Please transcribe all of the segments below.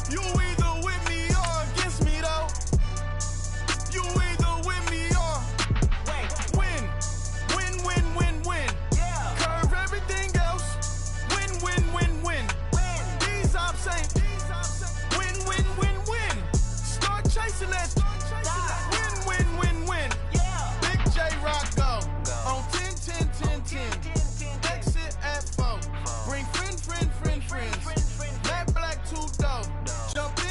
You either with me or against me, though. You either with me or win. Win, win, win, win. Yeah. Curve everything else. Win, win, win, win. These ops ain't. Win, win, win, win. Start chasing that. Win, win, win, win. Yeah. Big J Rock go. On 10, 10, 10, 10. Exit at 4. Bring friends. Matt Black 2 dough. Jump in.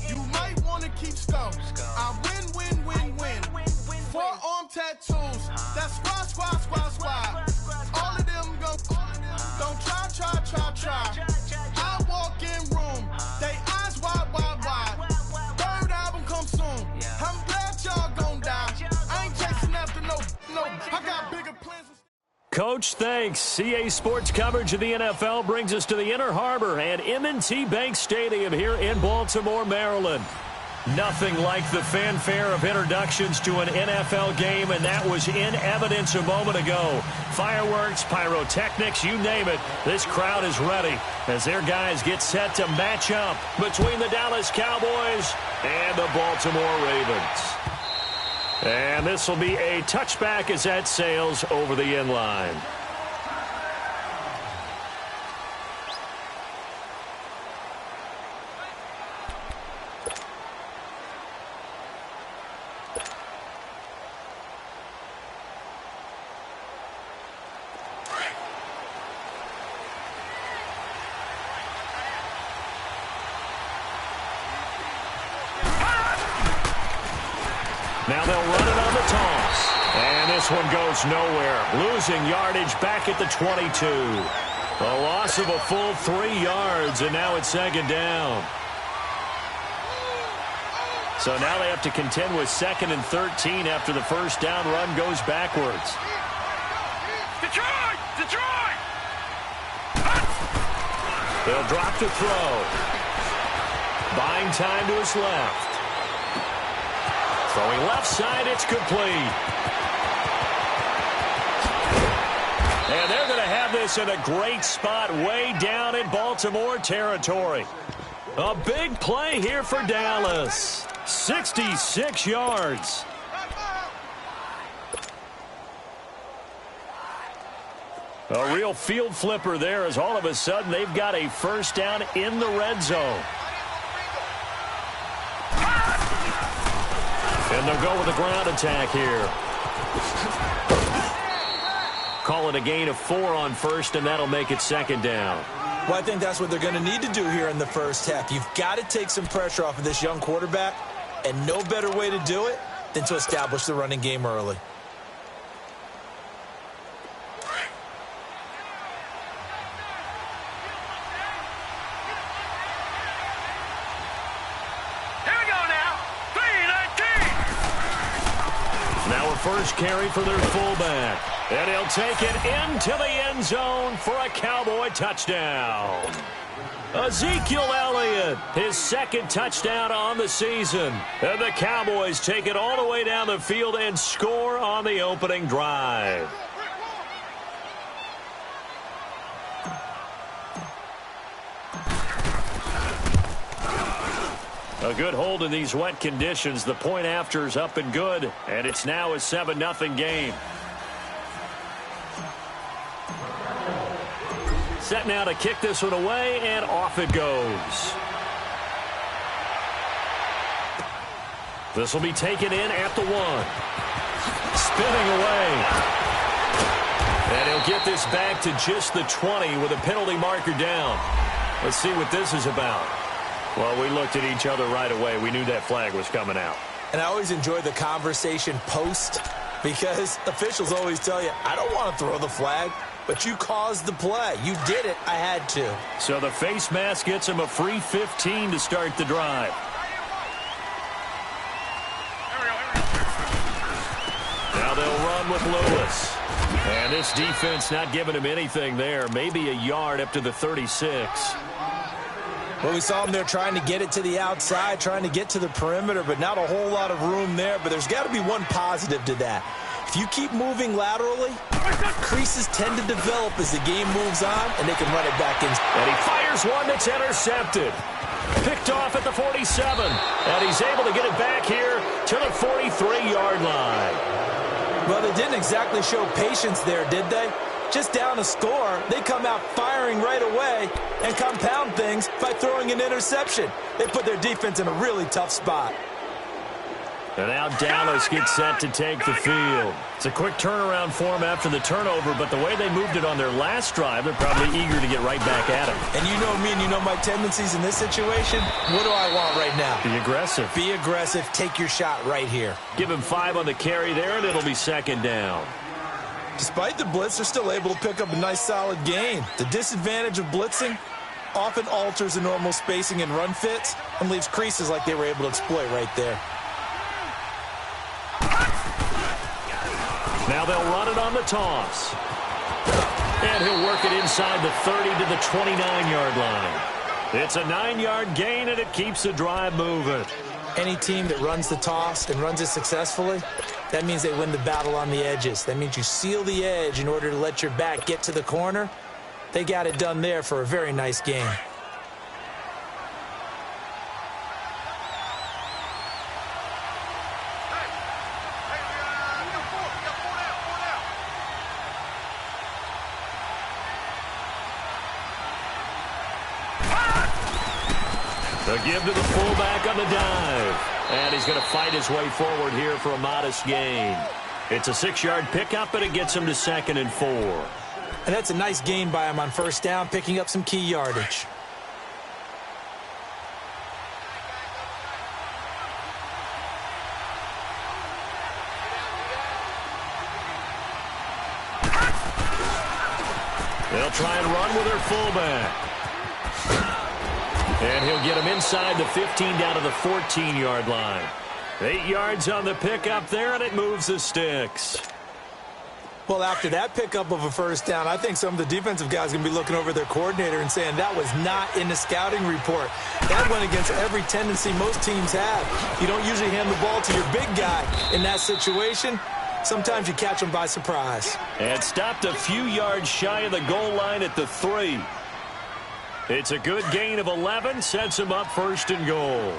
You might want to keep score. I win. Forearm tattoos. That's squad. All of them go. Don't try. I walk in room. They eyes wide. Third album come soon. I'm glad y'all gon' die. I ain't chasing after no. I got bigger plans. Coach, thanks. CA Sports coverage of the NFL brings us to the Inner Harbor and M&T Bank Stadium here in Baltimore, Maryland. Nothing like the fanfare of introductions to an NFL game, and that was in evidence a moment ago. Fireworks, pyrotechnics, you name it. This crowd is ready as their guys get set to match up between the Dallas Cowboys and the Baltimore Ravens. And this will be a touchback as that sails over the end line. Now they'll run it on the toss. And this one goes nowhere. Losing yardage back at the 22. A loss of a full 3 yards, and now it's second down. So now they have to contend with 2nd and 13 after the first down run goes backwards. Detroit! They'll drop to throw. Buying time to his left. Throwing left side, it's complete. And they're going to have this in a great spot way down in Baltimore territory. A big play here for Dallas. 66 yards. A real field flipper there as all of a sudden they've got a first down in the red zone. And they'll go with a ground attack here. Call it a gain of 4 on first, and that'll make it second down. Well, I think that's what they're going to need to do here in the first half. You've got to take some pressure off of this young quarterback, and no better way to do it than to establish the running game early. First carry for their fullback. And he'll take it into the end zone for a Cowboy touchdown. Ezekiel Elliott, his 2nd touchdown on the season. And the Cowboys take it all the way down the field and score on the opening drive. A good hold in these wet conditions. The point after is up and good, and it's now a 7-0 game. Set now to kick this one away, and off it goes. This will be taken in at the 1. Spinning away. And he'll get this back to just the 20 with a penalty marker down. Let's see what this is about. Well, we looked at each other right away. We knew that flag was coming out. And I always enjoy the conversation post because officials always tell you, I don't want to throw the flag, but you caused the play. You did it. I had to. So the face mask gets him a free 15 to start the drive. Now they'll run with Lewis. And this defense not giving him anything there. Maybe a yard up to the 36. Well, we saw him there trying to get it to the outside, trying to get to the perimeter, but not a whole lot of room there. But there's got to be one positive to that. If you keep moving laterally, creases tend to develop as the game moves on, and they can run it back in. And he fires Here's one that's intercepted. Picked off at the 47. And he's able to get it back here to the 43-yard line. Well, they didn't exactly show patience there, did they? Just down a score, they come out firing right away and compound things by throwing an interception. They put their defense in a really tough spot. And now Dallas gets set to take the field. It's a quick turnaround for them after the turnover, but the way they moved it on their last drive, they're probably eager to get right back at it. And you know me and you know my tendencies in this situation. What do I want right now? Be aggressive. Be aggressive. Take your shot right here. Give him 5 on the carry there, and it'll be second down. Despite the blitz, they're still able to pick up a nice, solid gain. The disadvantage of blitzing often alters the normal spacing and run fits and leaves creases like they were able to exploit right there. Now they'll run it on the toss. And he'll work it inside the 30 to the 29-yard line. It's a 9-yard gain, and it keeps the drive moving. Any team that runs the toss and runs it successfully, that means they win the battle on the edges. That means you seal the edge in order to let your back get to the corner. They got it done there for a very nice gain. The give to the fullback on the dive. And he's going to fight his way forward here for a modest gain. It's a 6-yard pickup, and it gets him to 2nd and 4. And that's a nice gain by him on first down, picking up some key yardage. They'll try and run with their fullback. And he'll get him inside the 15 down to the 14-yard line. 8 yards on the pickup there, and it moves the sticks. Well, after that pickup of a first down, I think some of the defensive guys are going to be looking over their coordinator and saying that was not in the scouting report. That went against every tendency most teams have. You don't usually hand the ball to your big guy in that situation. Sometimes you catch them by surprise. And stopped a few yards shy of the goal line at the 3. It's a good gain of 11, sets him up 1st and goal.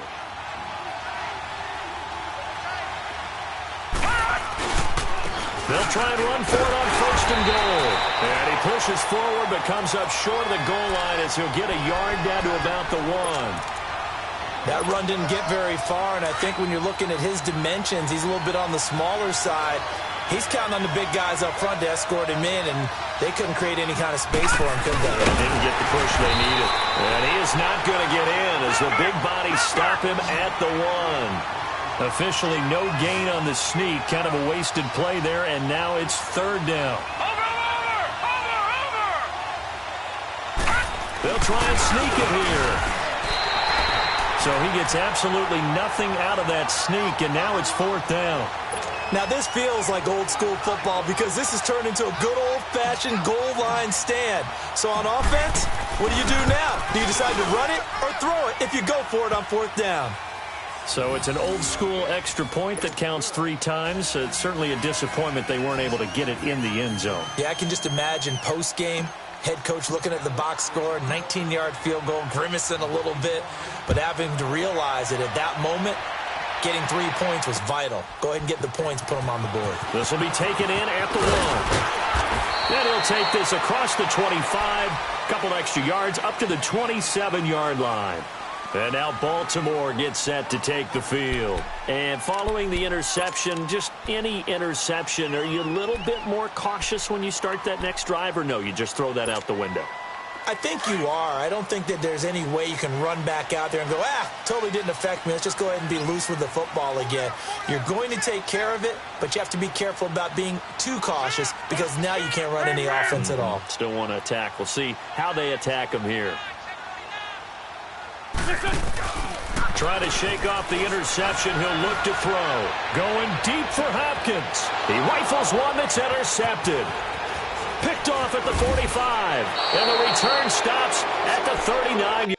They'll try and run for it on 1st and goal. And he pushes forward but comes up short of the goal line as he'll get a yard down to about the 1. That run didn't get very far, and I think when you're looking at his dimensions, he's a little bit on the smaller side. He's counting on the big guys up front to escort him in, and they couldn't create any kind of space for him, could they? They didn't get the push they needed. And he is not going to get in as the big bodies stop him at the 1. Officially no gain on the sneak. Kind of a wasted play there, and now it's 3rd down. They'll try and sneak it here. So he gets absolutely nothing out of that sneak, and now it's 4th down. Now, this feels like old-school football because this has turned into a good old-fashioned goal line stand. So on offense, what do you do now? Do you decide to run it or throw it if you go for it on 4th down? So it's an old-school extra point that counts 3 times. It's certainly a disappointment they weren't able to get it in the end zone. Yeah, I can just imagine post-game, head coach looking at the box score, 19-yard field goal, grimacing a little bit, but having to realize that at that moment, getting 3 points was vital. Go ahead and get the points, put them on the board. This will be taken in at the 1. And he'll take this across the 25, couple extra yards up to the 27-yard line. And now Baltimore gets set to take the field. And following the interception, just any interception, are you a little bit more cautious when you start that next drive, or no, you just throw that out the window? I think you are. I don't think that there's any way you can run back out there and go, totally didn't affect me. Let's just go ahead and be loose with the football again. You're going to take care of it, but you have to be careful about being too cautious because now you can't run any offense at all. Still want to attack. We'll see how they attack him here. Trying to shake off the interception. He'll look to throw. Going deep for Hopkins. He rifles one that's intercepted. Picked off at the 45. And the return stops at the 39.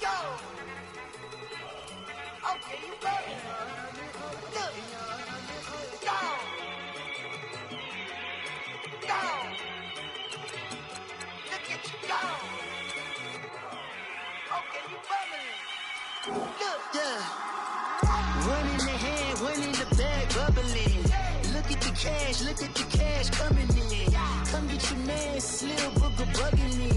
Go. Okay, you go. Look. Go. Go. Look at you go. Okay, you bubbling. Look. Yeah. One in the hand, one in the bag, bubbling. Look at the cash coming in. Come get your man, Slim Booger bugging me.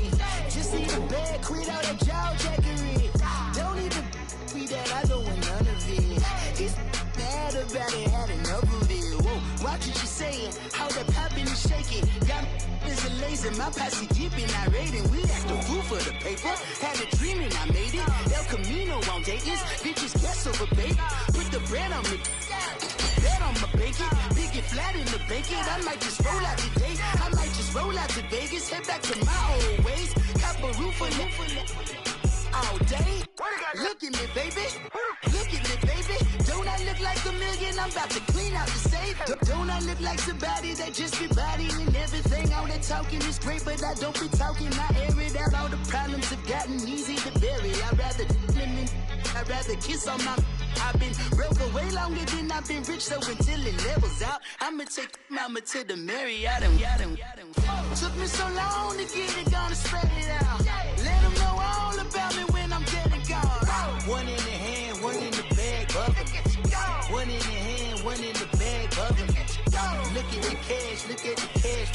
Just need a bag, quit all that jaw jackery. Don't even be that, I don't want none of it. He's mad about it, had enough of it. Whoa, watch what you saying, how that poppin' and shaking. Got is a laser, my posse deep and I raiding. We act the fool for the paper. Had a dream and I made it. El Camino on Dayton's, bitches guess over baby. Put the bread on me. Bet on my bacon, big and flat in the bacon. I might just roll out today. I might just roll out to Vegas, head back to my old ways. Cop a roof for all day. Look at me, baby. Look at me, baby. Don't I look like a million? I'm about to clean out the safe. Don't I look like somebody that just be bodying everything? All that talking is great, but I don't be talking. I air it out. All the problems have gotten easy to bury. I'd rather kiss on my. I've been broke way longer than I've been rich, so until it levels out, I'ma take mama to the Marriott. Took me so long to get it, gonna spread it out. Let them know all about me when I'm dead and gone. One in the hand, one in the bag, bubbling. One in the hand, one in the bag, bubbling. Look at the cash,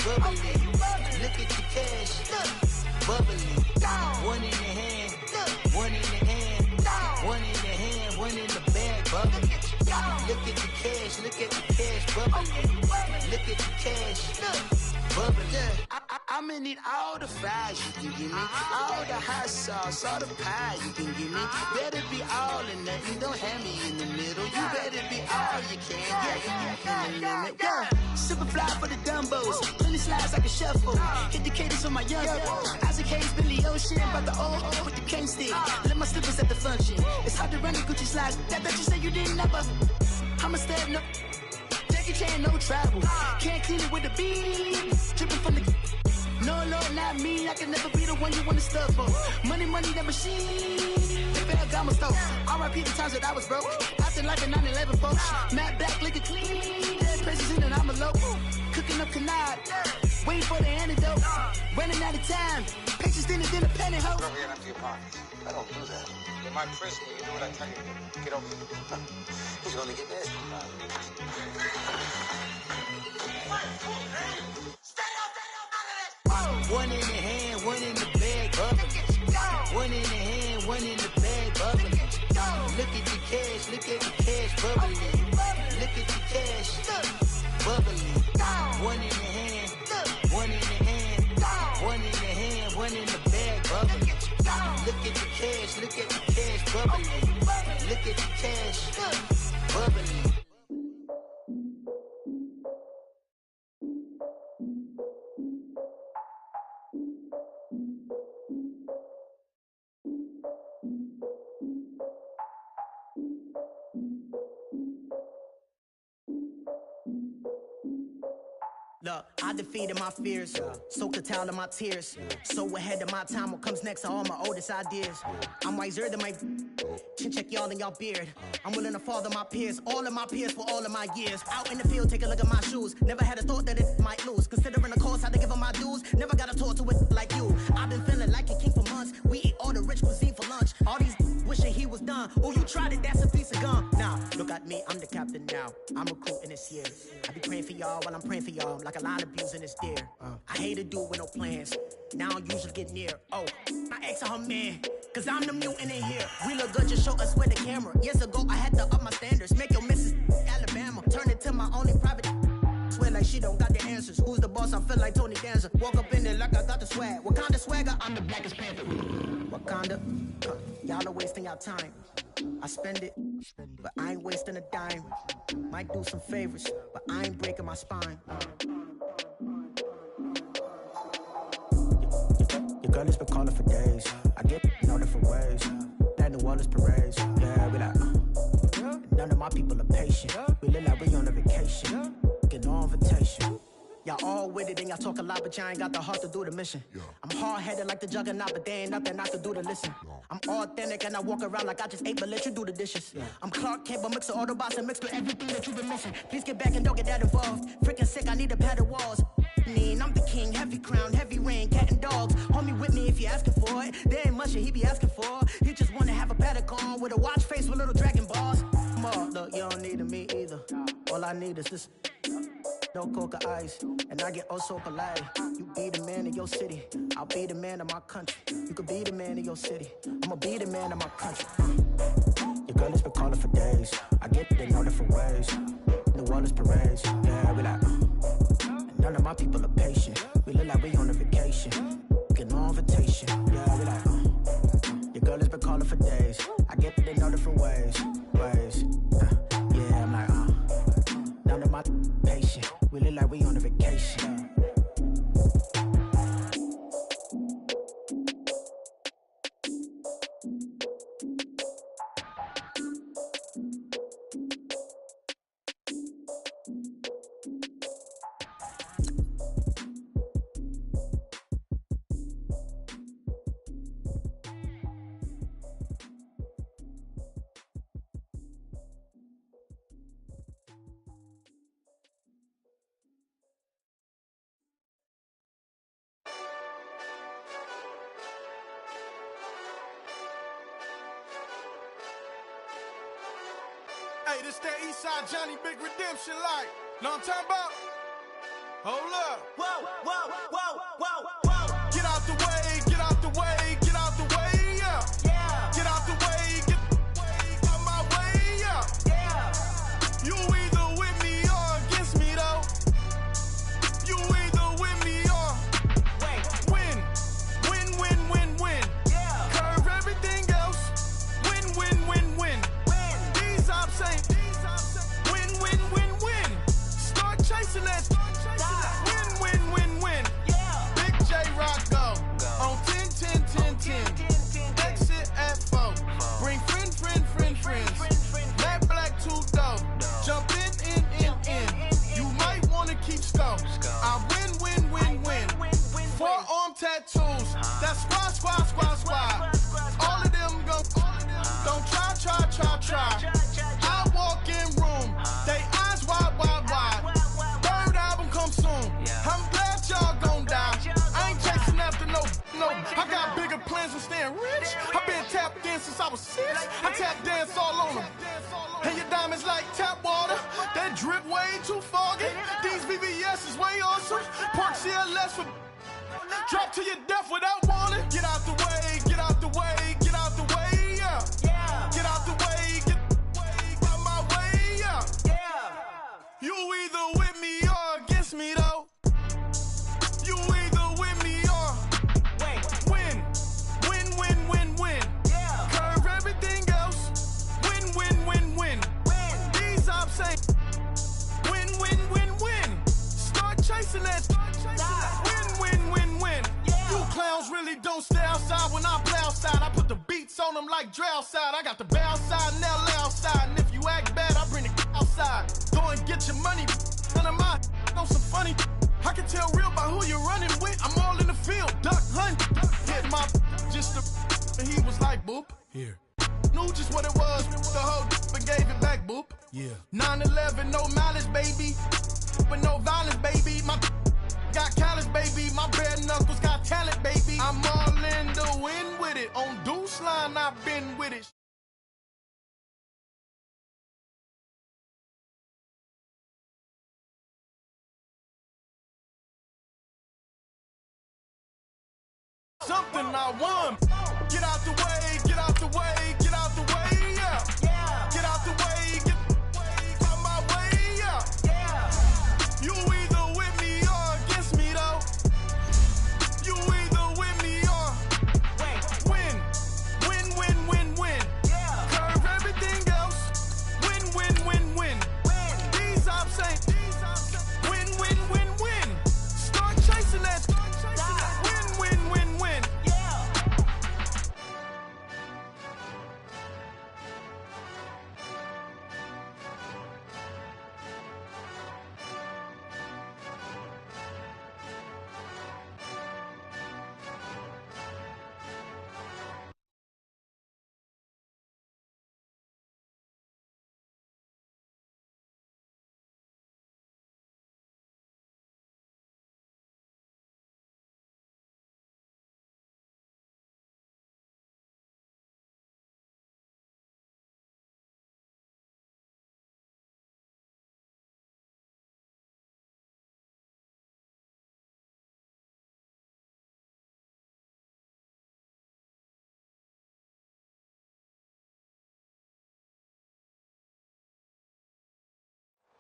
bubbling. Look at the cash, bubbling. One in the hand, one in the hand, one in the hand, one in the bag, bubbling. Look at the cash, bubbling. Look at the cash, bubbling. I'ma need all the fries you can give me, all the hot sauce, all the pie you can give me. Better be all or nothing, don't have me in the middle. You better be all you can, yeah. Super fly for the Dumbos, plenty slides like a shuffle. Hit the cadence on my young Isaac Hayes, Billy Ocean, about the old with the cane stick. Let my slippers at the function. It's hard to run the Gucci slides. That you say you didn't never. I'ma step no. Jackie Chan, no travel. Can't clean it with the beat. Dripping from the. No, Lord, not me. I can never be the one you wanna stuff for. Money, that machine. They fell got my stuff. R.I.P. the times that I was broke. Acting like a 9/11 folks. Matte black, liquor clean. Dead president and I'm a local. Cooking up canard. Waiting for the antidote. Running out of time. Patience thinner than a penny hoe. Over here and empty your pockets. I don't do that. In my prison, you do what I tell you to do. Get over here. He's gonna get nasty. One in the hand, one in the bag, bubbling. One in the hand, one in the bag, bubbling. Look at the cash, bubbling. Look at the cash, bubbling. One in the hand, one in the hand, one in the hand, one in the bag, bubbling. Look at the cash, bubbling. Look at the cash, bubbling. Look, I defeated my fears, soaked the towel of my tears. So ahead of my time, what comes next are all my oldest ideas. I'm wiser than my chin check y'all in y'all beard. I'm willing to father my peers, all of my peers for all of my years. Out in the field, take a look at my shoes. Never had a thought that it might lose. Considering the cost, I had to give them my dues. Never got a talk to it like you. I've been feeling like a king for months. We eat all the rich cuisine for lunch. All these wishing he was done. Oh, you tried it, that's a piece of gum. Now, look at me, I'm the captain now. I'm recruiting this year. I be praying for y'all while I'm praying for y'all. Like a line of abusing this deer. I hate to do it with no plans. Now I usually get near. Oh, my ex on her man. Cause I'm the mutant in here. We look good, just show us where the camera. Years ago, I had to up my standards. Make your missus Alabama. Turn it to my only private. Swear like she don't got the answers. Who's the boss? I feel like Tony Danza. Walk up in there like I got the swag. What kind of swagger? I'm the blackest panther. Wakanda. Y'all are wasting our time. I spend it, but I ain't wasting a dime. Might do some favors, but I ain't breaking my spine. Your girl has been calling for days. I get in all different ways. That New Orleans parades. Yeah, we like, none of my people are patient. We live like we on a vacation. Get no invitation. Y'all always with it and y'all talk a lot, but y'all ain't got the heart to do the mission. I'm hard-headed like the juggernaut, but there ain't nothing I can do to listen. I'm authentic and I walk around like I just ate, but let you do the dishes. I'm Clark Kent, but mix of Autobots and mix with everything that you've been missing. Please get back and don't get that involved. Freaking sick, I need a pad of walls. I'm the king, heavy crown, heavy rain, cat and dogs. Homie with me if you're asking for it. There ain't much that he be asking for. He just wanna have a paddock on with a watch face with little dragon balls. More, look, you don't need me either. All I need is this. No coca ice, and I get oh so polite. You be the man of your city, I'll be the man of my country. You could be the man of your city, I'ma be the man of my country. Your girl has been calling for days. I get it in all different ways. New Orleans parades, yeah, we like. And none of my people are patient. We look like we on a vacation. Get no invitation, yeah, we like. Your girl has been calling for days. I get it in all different ways. Yeah, I'm like, none of my patient. We look like we on a vacation. Hey, this that Eastside Johnny Big Redemption like. Know what I'm talking about? Hold up. Whoa, whoa, whoa, whoa, whoa. Get out the way, get out the way, get out the way, yeah. Yeah, Get out the way, get out my way, yeah. yeah. You either with me or against me, though. You either with me or win. Win, win, win, win. Yeah. Curve everything else. Win, win, win, win. These ops ain't. Win, win, win, win. Start chasing that. Win, win, win, win. Yeah. Big J Rock go. On 10, 10, 10, 10. Exit at 4. Bring friends. Matt Black 2 dope. Jump in. You might wanna keep score. I win. Forearm tattoos. That's squad. All of them go. Don't try. I walk in room. They eyes wide. Third album come soon. I'm glad y'all gon' die. I ain't chasing after no. I got bigger plans than staying rich. I been tapped in since I was 6. I tap dance all on them. And your diamonds like tap water. That drip way too foggy. These BBS is way awesome. Park CLS for drop to your death without warning. Get out the way, get out the way, get out the way, yeah. Yeah, Get out the way, get out my way, yeah. yeah. You either with me or against me, though. You either with me or win. Win. Yeah. Curve everything else. Win. These ops ain't. Win. Start chasing that. Win. Yeah. You clowns really don't stay outside when I play outside. I put the beats on them like drow side. I got the bow side and they'll lay outside. And if you act bad, I bring the outside. Go and get your money. None of my know some funny. I can tell real by who you're running with. I'm all in the field. Duck hunt. Hit my just the. And he was like, boop. Here. Knew just what it was. The whole and gave it back, boop. Yeah. 9/11, no malice, baby. But no violence, baby. My got callous, baby. My bare knuckles got talent, baby. I'm all in the wind with it. On Deuce Line, I've been with it. Something I won. Get out the way, get out the way, get out the way, yeah. Yeah. Get out the way, get out my way, yeah. Yeah. You either with me or against me, though. You either with me or win. Win. Yeah. Curve everything else. Win. These ops ain't. Win. Start chasing that. Win. Yeah.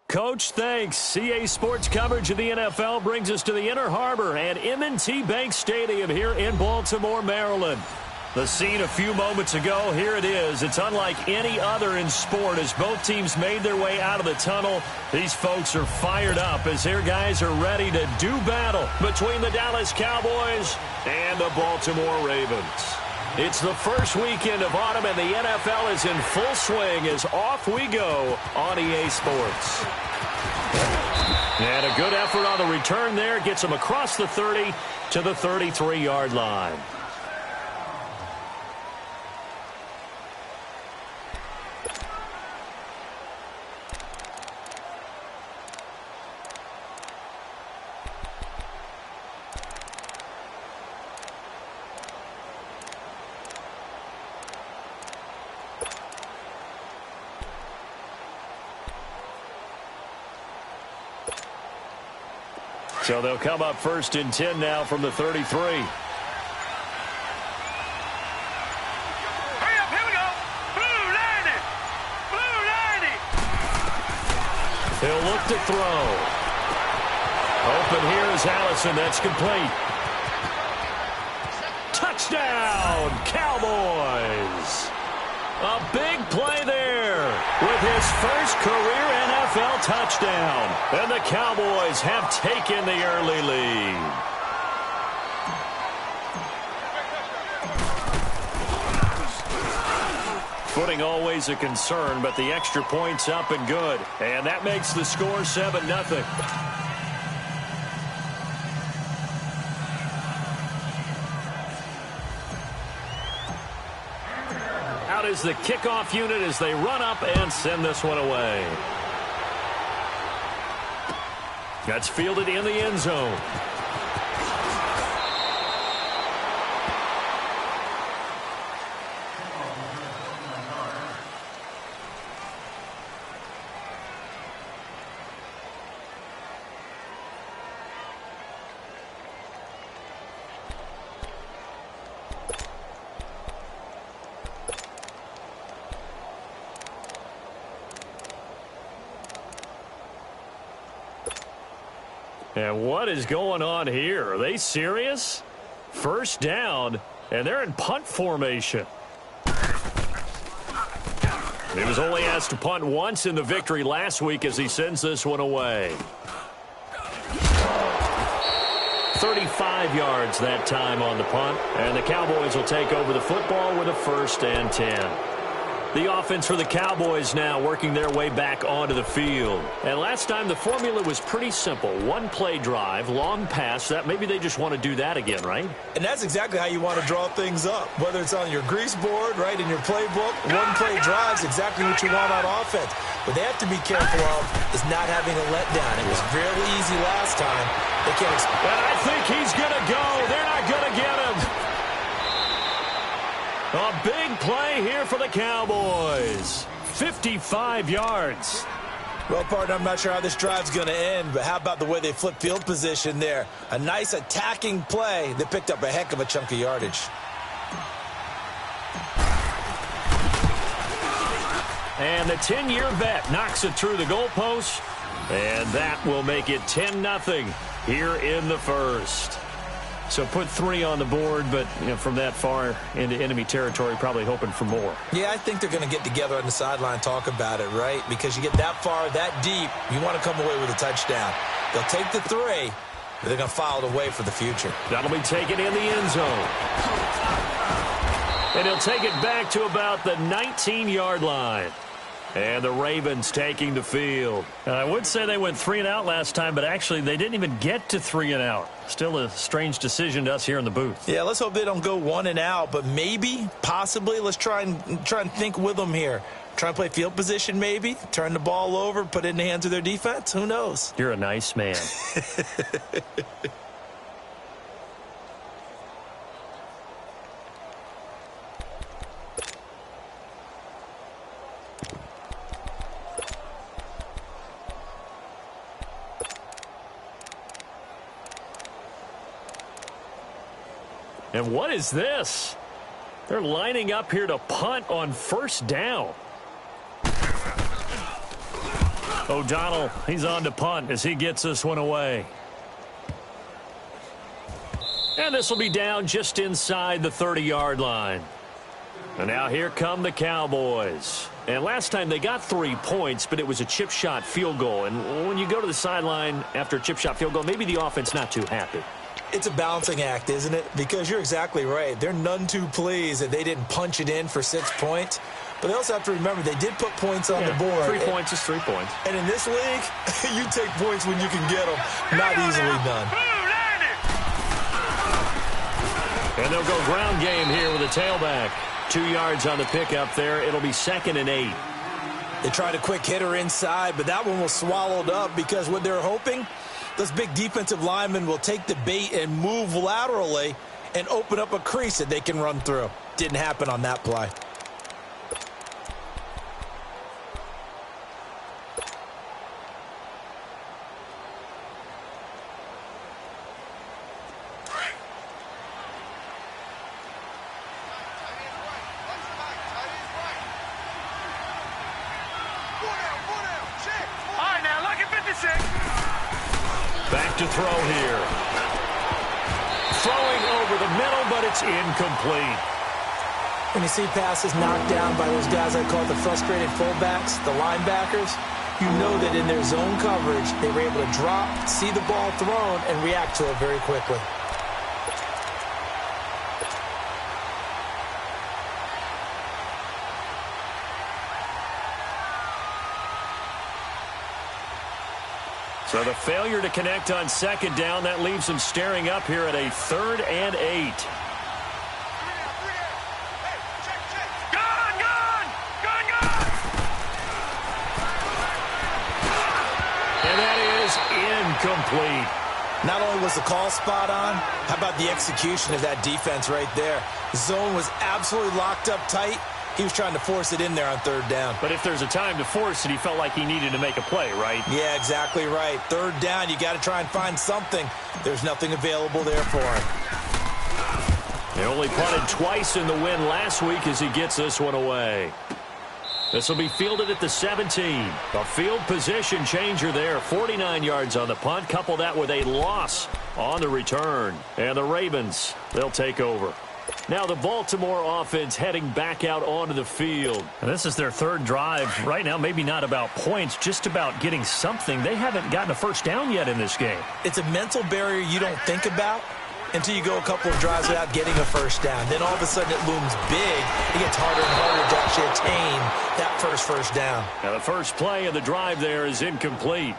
Coach, thanks. CA Sports coverage of the NFL brings us to the Inner Harbor at M&T Bank Stadium here in Baltimore, Maryland. The scene a few moments ago, here it is. It's unlike any other in sport as both teams made their way out of the tunnel. These folks are fired up as their guys are ready to do battle between the Dallas Cowboys and the Baltimore Ravens. It's the first weekend of autumn, and the NFL is in full swing as off we go on EA Sports. And a good effort on the return there gets them across the 30 to the 33-yard line. So they'll come up 1st and 10 now from the 33. Hurry up, here we go. Blue 90. Blue 90. He'll look to throw. Open here is Allison. That's complete. Touchdown, Cowboys. A big play there with his first career NFL touchdown. And the Cowboys have taken the early lead. Footing always a concern, but the extra point's up and good. And that makes the score 7-0. Out is the kickoff unit as they run up and send this one away. That's fielded in the end zone. And what is going on here? Are they serious? First down, and they're in punt formation. He was only asked to punt once in the victory last week as he sends this one away. 35 yards that time on the punt, and the Cowboys will take over the football with a 1st and 10. The offense for the Cowboys now working their way back onto the field. And last time the formula was pretty simple. One play drive, long pass. That maybe they just want to do that again, right? And that's exactly how you want to draw things up. Whether it's on your grease board, right, in your playbook, one play drive is exactly what you want on offense. What they have to be careful of is not having a letdown. It was fairly easy last time. They can't expect. And I think he's going to go. They're not going to get him. A big play here for the Cowboys. 55 yards. Well, partner, I'm not sure how this drive's going to end, but how about the way they flip field position there? A nice attacking play. They picked up a heck of a chunk of yardage. And the 10-year vet knocks it through the goalpost, and that will make it 10-0 here in the first. So put 3 on the board, but from that far into enemy territory, probably hoping for more. Yeah, I think they're going to get together on the sideline and talk about it, right? Because you get that far, that deep, you want to come away with a touchdown. They'll take the 3, but they're going to file it away for the future. That'll be taken in the end zone. And he'll take it back to about the 19-yard line. And the Ravens taking the field. I would say they went 3 and out last time, but actually they didn't even get to 3 and out. Still a strange decision to us here in the booth. Yeah, let's hope they don't go 1 and out, but maybe, possibly, let's try and think with them here. Try and play field position maybe, turn the ball over, put it in the hands of their defense. Who knows? You're a nice man. And what is this? They're lining up here to punt on 1st down. O'Donnell, he's on to punt as he gets this one away. And this will be down just inside the 30-yard line. And now here come the Cowboys. And last time they got 3 points, but it was a chip shot field goal. And when you go to the sideline after a chip shot field goal, maybe the offense not too happy. It's a balancing act, isn't it? Because you're exactly right. They're none too pleased that they didn't punch it in for 6 points. But they also have to remember they did put points on the board. 3 points is 3 points. And in this league, you take points when you can get them. Not easily done. And they'll go ground game here with a tailback. 2 yards on the pickup there. It'll be 2nd and 8. They tried a quick hitter inside, but that one was swallowed up because what they're hoping, those big defensive linemen will take the bait and move laterally and open up a crease that they can run through. Didn't happen on that play. Back to throw here. Throwing over the middle, but it's incomplete. When you see passes knocked down by those guys I call the frustrated fullbacks, the linebackers, you know that in their zone coverage, they were able to drop, see the ball thrown, and react to it very quickly. So the failure to connect on 2nd down, that leaves them staring up here at a 3rd and 8. And that is incomplete. Not only was the call spot on, how about the execution of that defense right there? The zone was absolutely locked up tight. He was trying to force it in there on 3rd down. But if there's a time to force it, he felt like he needed to make a play, right? Yeah, exactly right. 3rd down, you got to try and find something. There's nothing available there for him. They only punted twice in the win last week as he gets this one away. This will be fielded at the 17. A field position changer there. 49 yards on the punt. Couple that with a loss on the return. And the Ravens, they'll take over. Now the Baltimore offense heading back out onto the field. And this is their 3rd drive. Right now, maybe not about points, just about getting something. They haven't gotten a first down yet in this game. It's a mental barrier you don't think about until you go a couple of drives without getting a first down. Then all of a sudden it looms big. It gets harder and harder to actually attain that first down. Now the first play of the drive there is incomplete.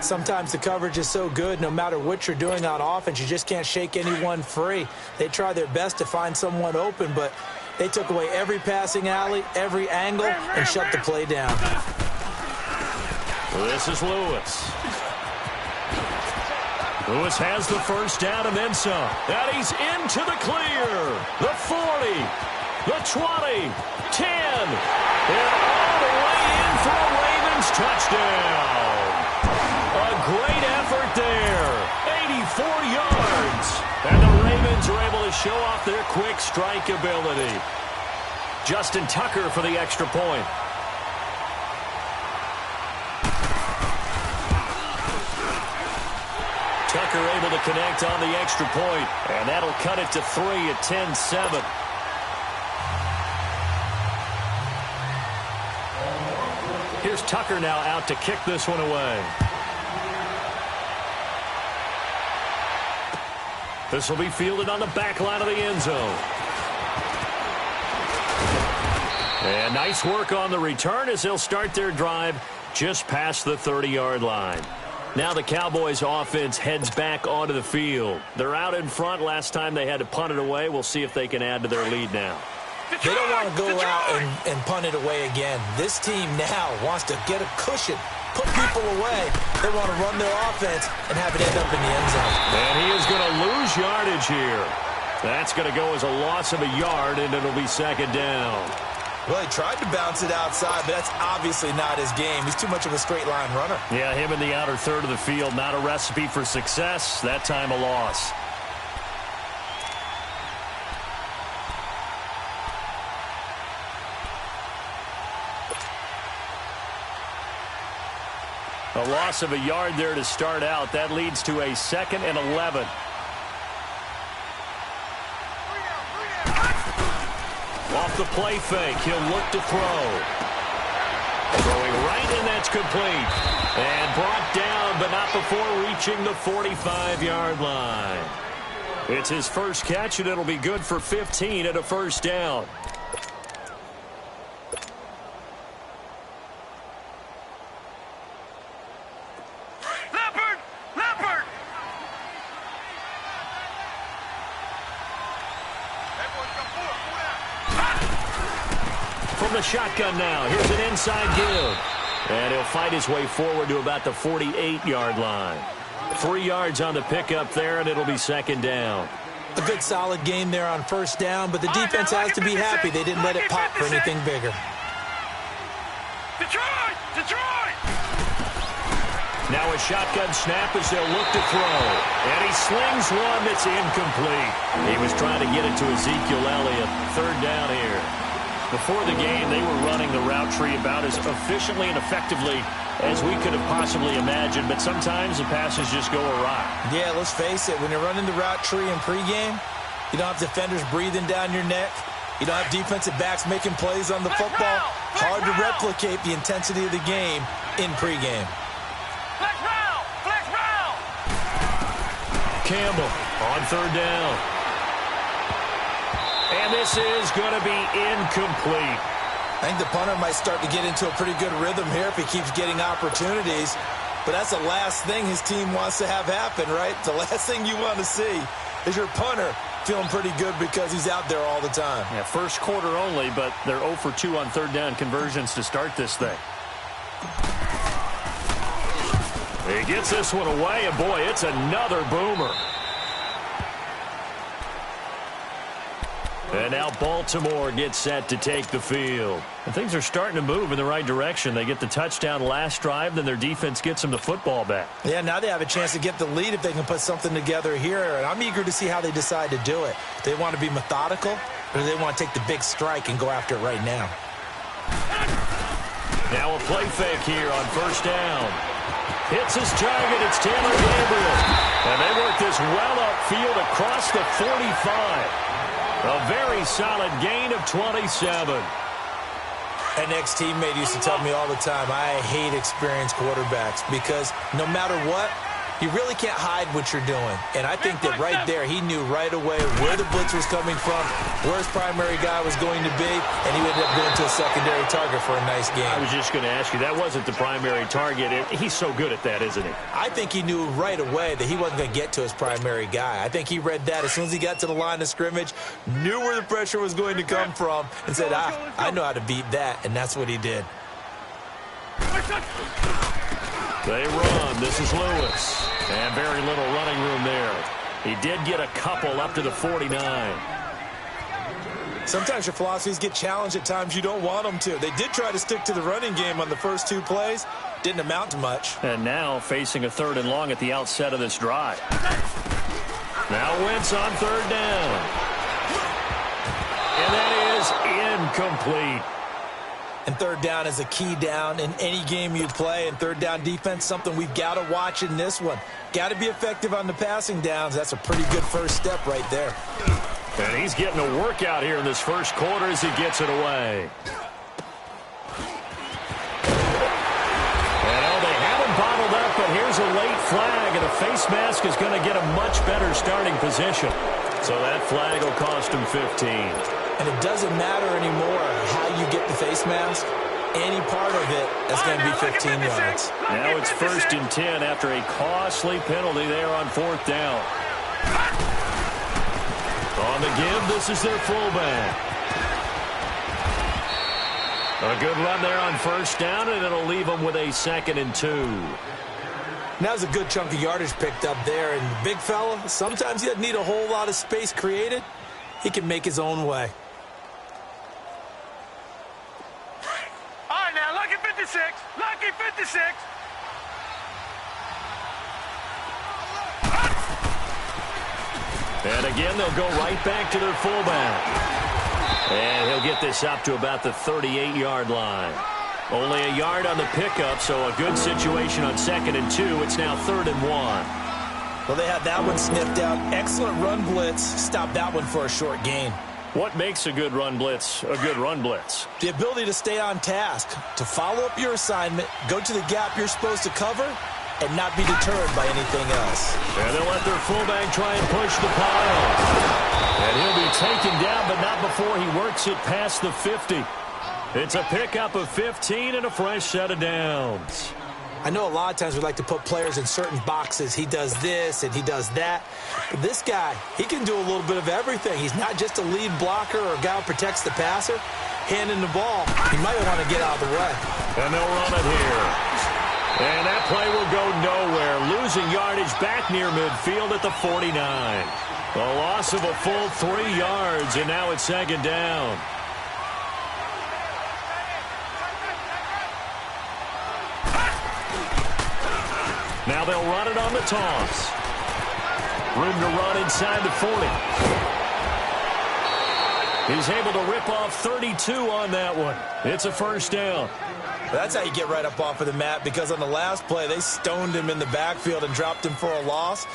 Sometimes the coverage is so good, no matter what you're doing on offense, you just can't shake anyone free. They try their best to find someone open, but they took away every passing alley, every angle, and shut the play down. This is Lewis. Lewis has the first down and then some. And he's into the clear. The 40, the 20, 10, and all the way in for a Ravens touchdown. A great effort there. 84 yards. And the Ravens are able to show off their quick strike ability. Justin Tucker for the extra point. Tucker able to connect on the extra point. And that'll cut it to 3 at 10-7. Here's Tucker now out to kick this one away. This will be fielded on the back line of the end zone. And nice work on the return as they'll start their drive just past the 30-yard line. Now the Cowboys offense heads back onto the field. They're out in front. Last time they had to punt it away. We'll see if they can add to their lead now. They don't want to go out and punt it away again. This team now wants to get a cushion, put people away. They want to run their offense and have it end up in the end zone. And he is going to lose yardage here. That's going to go as a loss of a yard, and it'll be 2nd down. Well, he tried to bounce it outside, but that's obviously not his game. He's too much of a straight-line runner. Yeah, him in the outer third of the field, not a recipe for success. That time a loss. A loss of a yard there to start out. That leads to a 2nd and 11. Off the play fake, he'll look to throw. Throwing right, and that's complete. And brought down, but not before reaching the 45-yard line. It's his first catch, and it'll be good for 15 and a first down. From the shotgun now, here's an inside give. And he'll fight his way forward to about the 48-yard line. 3 yards on the pickup there, and it'll be 2nd down. A good solid game there on first down, but the defense has to be happy they didn't let it pop for anything bigger. Detroit! Detroit! Now a shotgun snap as they'll look to throw. And he slings one that's incomplete. He was trying to get it to Ezekiel Elliott. 3rd down here. Before the game, they were running the route tree about as efficiently and effectively as we could have possibly imagined, but sometimes the passes just go awry. Yeah, let's face it, when you're running the route tree in pregame, you don't have defenders breathing down your neck. You don't have defensive backs making plays on the football. Hard to replicate the intensity of the game in pregame. Campbell on 3rd down. And this is going to be incomplete. I think the punter might start to get into a pretty good rhythm here if he keeps getting opportunities. But that's the last thing his team wants to have happen, right? The last thing you want to see is your punter feeling pretty good because he's out there all the time. Yeah, first quarter only, but they're 0 for 2 on 3rd down conversions to start this thing. He gets this one away, and boy, it's another boomer. And now Baltimore gets set to take the field. And things are starting to move in the right direction. They get the touchdown last drive, then their defense gets them the football back. Yeah, now they have a chance to get the lead if they can put something together here. And I'm eager to see how they decide to do it. Do they want to be methodical, or do they want to take the big strike and go after it right now? Now a play fake here on 1st down. Hits his target. It's Taylor Gabriel. And they work this well upfield across the 45. A very solid gain of 27. An ex-teammate used to tell me all the time, I hate experienced quarterbacks because no matter what, you really can't hide what you're doing. And I think that right there, he knew right away where the blitz was coming from, where his primary guy was going to be, and he ended up going to a secondary target for a nice game. I was just going to ask you, that wasn't the primary target. He's so good at that, isn't he? I think he knew right away that he wasn't going to get to his primary guy. I think he read that as soon as he got to the line of scrimmage, knew where the pressure was going to come from, and said, I know how to beat that, and that's what he did. They run. This is Lewis. And very little running room there. He did get a couple up to the 49. Sometimes your philosophies get challenged at times you don't want them to. They did try to stick to the running game on the first 2 plays. Didn't amount to much. And now facing a 3rd and long at the outset of this drive. Now Wentz on 3rd down. And that is incomplete. And 3rd down is a key down in any game you play. And 3rd down defense, something we've got to watch in this one. Got to be effective on the passing downs. That's a pretty good first step right there. And he's getting a workout here in this first quarter as he gets it away. Well, they have him bottled up, but here's a late flag, and a face mask is going to get a much better starting position. So that flag will cost him 15. And it doesn't matter anymore how you get the face mask. Any part of it, that's going to be 15 yards. Now it's 1st and 10 after a costly penalty there on 4th down. On the give, this is their fullback. A good run there on 1st down, and it'll leave them with a 2nd and 2. Now there's a good chunk of yardage picked up there. And the big fella, sometimes he doesn't need a whole lot of space created. He can make his own way. All right, now, lucky 56. Lucky 56. And again, they'll go right back to their fullback. And he'll get this up to about the 38-yard line. Only a yard on the pickup, so a good situation on 2nd and 2. It's now 3rd and 1. Well, they had that one sniffed out. Excellent run blitz. Stop that one for a short gain. What makes a good run blitz a good run blitz? The ability to stay on task, to follow up your assignment, go to the gap you're supposed to cover, and not be deterred by anything else. And they'll let their fullback try and push the pile. And he'll be taken down, but not before he works it past the 50. It's a pickup of 15 and a fresh set of downs. I know a lot of times we like to put players in certain boxes. He does this and he does that. But this guy, he can do a little bit of everything. He's not just a lead blocker or a guy who protects the passer. Handing the ball, he might want to get out of the way. And they'll run it here. And that play will go nowhere. Losing yardage back near midfield at the 49. A loss of a full 3 yards, and now it's 2nd down. Now they'll run it on the toss. Room to run inside the 40. He's able to rip off 32 on that one. It's a 1st down. That's how you get right up off of the mat, because on the last play, they stoned him in the backfield and dropped him for a loss.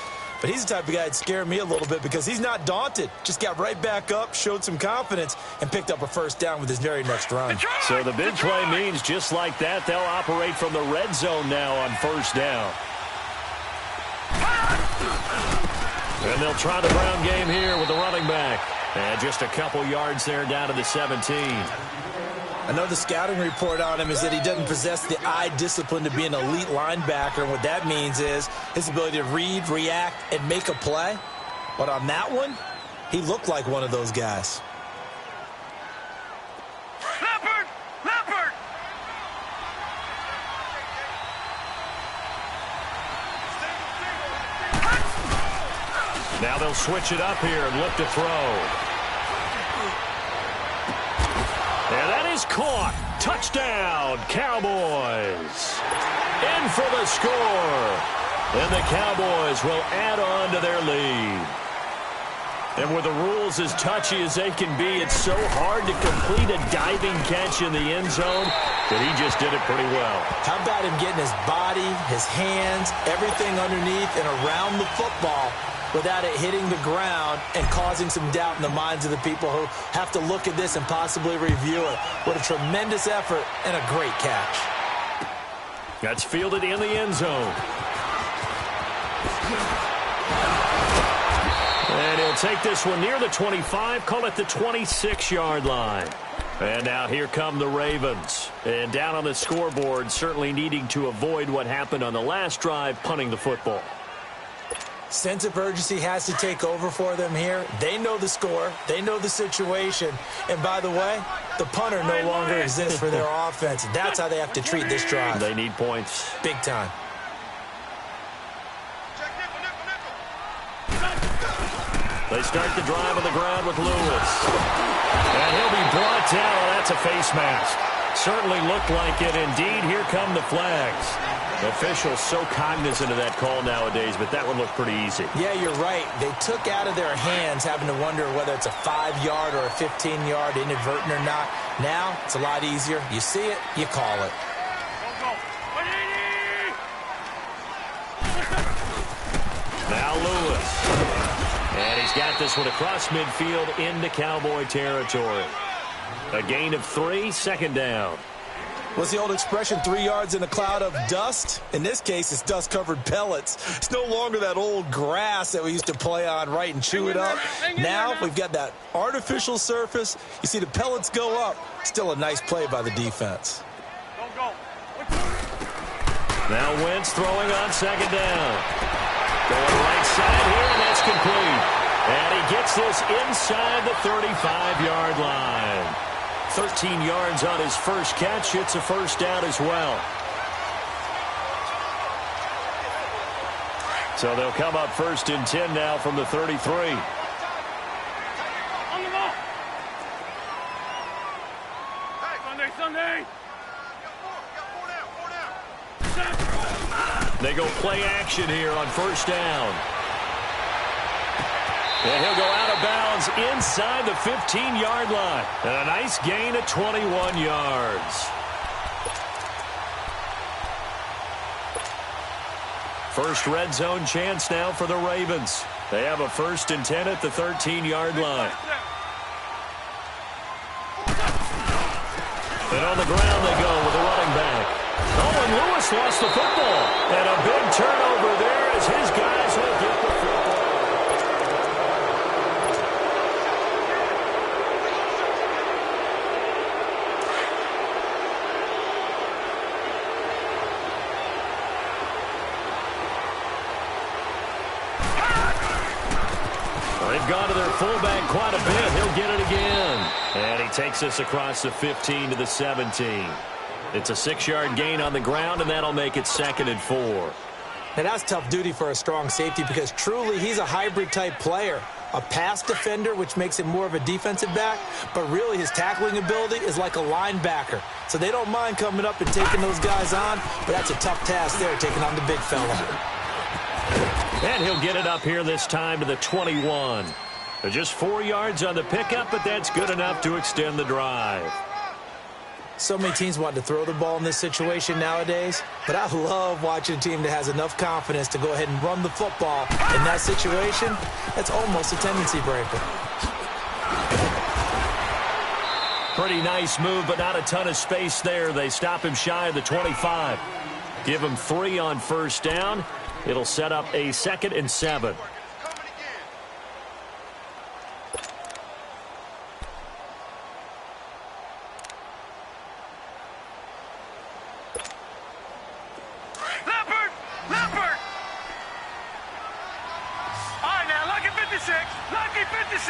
But he's the type of guy that scared me a little bit because he's not daunted. Just got right back up, showed some confidence, and picked up a 1st down with his very next run. So the big play means just like that, they'll operate from the red zone now on 1st down. And they'll try the ground game here with the running back. And just a couple yards there down to the 17. I know the scouting report on him is that he doesn't possess the eye discipline to be an elite linebacker. And what that means is his ability to read, react, and make a play. But on that one, he looked like one of those guys. Leopard! Now they'll switch it up here and look to throw. And that is caught. Touchdown, Cowboys. In for the score. And the Cowboys will add on to their lead. And with the rules as touchy as they can be, it's so hard to complete a diving catch in the end zone that he just did it pretty well. How about him getting his body, his hands, everything underneath and around the football without it hitting the ground and causing some doubt in the minds of the people who have to look at this and possibly review it. What a tremendous effort and a great catch. That's fielded in the end zone. And he'll take this one near the 25, call it the 26-yard line. And now here come the Ravens. And down on the scoreboard, certainly needing to avoid what happened on the last drive, punting the football. Sense of urgency has to take over for them here. They know the score. They know the situation. And by the way, the punter no longer exists for their offense. That's how they have to treat this drive. They need points. Big time. They start the drive on the ground with Lewis. And he'll be brought down. That's a face mask. Certainly looked like it. Indeed, here come the flags. Officials so cognizant of that call nowadays, but that one looked pretty easy. Yeah, you're right. They took out of their hands having to wonder whether it's a 5-yard or a 15-yard inadvertent or not. Now, it's a lot easier. You see it, you call it. Now Lewis. And he's got this one across midfield into Cowboy territory. A gain of 3, 2nd down. What's the old expression, 3 yards in a cloud of dust? In this case, it's dust-covered pellets. It's no longer that old grass that we used to play on, right, and chew it up. Now we've got that artificial surface. You see the pellets go up. Still a nice play by the defense. Now Wentz throwing on 2nd down. Going right side here, and that's complete. And he gets this inside the 35-yard line. 13 yards on his first catch. It's a 1st down as well. So they'll come up 1st and 10 now from the 33. Sunday. They go play action here on 1st down. And he'll go out of bounds inside the 15-yard line. And a nice gain of 21 yards. First red zone chance now for the Ravens. They have a 1st and 10 at the 13-yard line. And on the ground they go with a running back. Oh, and Lewis lost the football. And a big turnover there as his guys will get the football. They've gone to their fullback quite a bit. He'll get it again. And he takes us across the 15 to the 17. It's a 6-yard gain on the ground, and that'll make it 2nd and 4. And that's tough duty for a strong safety because truly he's a hybrid-type player. A pass defender, which makes him more of a defensive back, but really his tackling ability is like a linebacker. So they don't mind coming up and taking those guys on, but that's a tough task there, taking on the big fella. And he'll get it up here this time to the 21. Just 4 yards on the pickup, but that's good enough to extend the drive. So many teams want to throw the ball in this situation nowadays, but I love watching a team that has enough confidence to go ahead and run the football. In that situation, that's almost a tendency breaker. Pretty nice move, but not a ton of space there. They stop him shy of the 25. Give him 3 on 1st down. It'll set up a 2nd and 7. Leopard! All right, now, lucky 56. Lucky 56.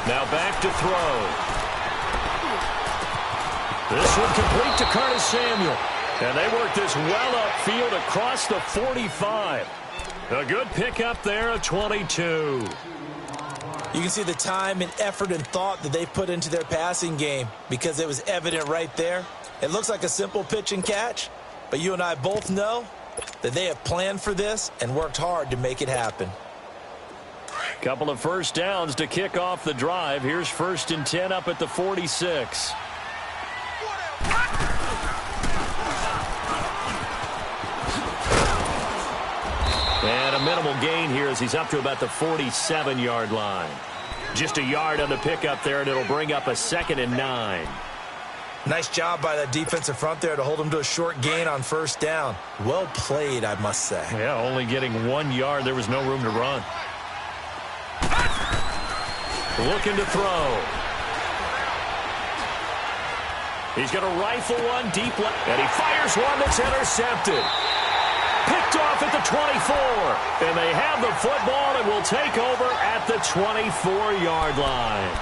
Now back to throw. This one complete to Curtis Samuel. And they work this well upfield across the 45. A good pickup there of 22. You can see the time and effort and thought that they put into their passing game because it was evident right there. It looks like a simple pitch and catch, but you and I both know that they have planned for this and worked hard to make it happen. Couple of 1st downs to kick off the drive. Here's 1st and 10 up at the 46. And a minimal gain here as he's up to about the 47-yard line. Just a yard on the pickup there, and it'll bring up a 2nd and 9. Nice job by that defensive front there to hold him to a short gain on 1st down. Well played, I must say. Yeah, only getting 1 yard. There was no room to run. Looking to throw. He's going to rifle one deep left, and he fires one that's intercepted. Picked off at the 24, and they have the football and will take over at the 24-yard line.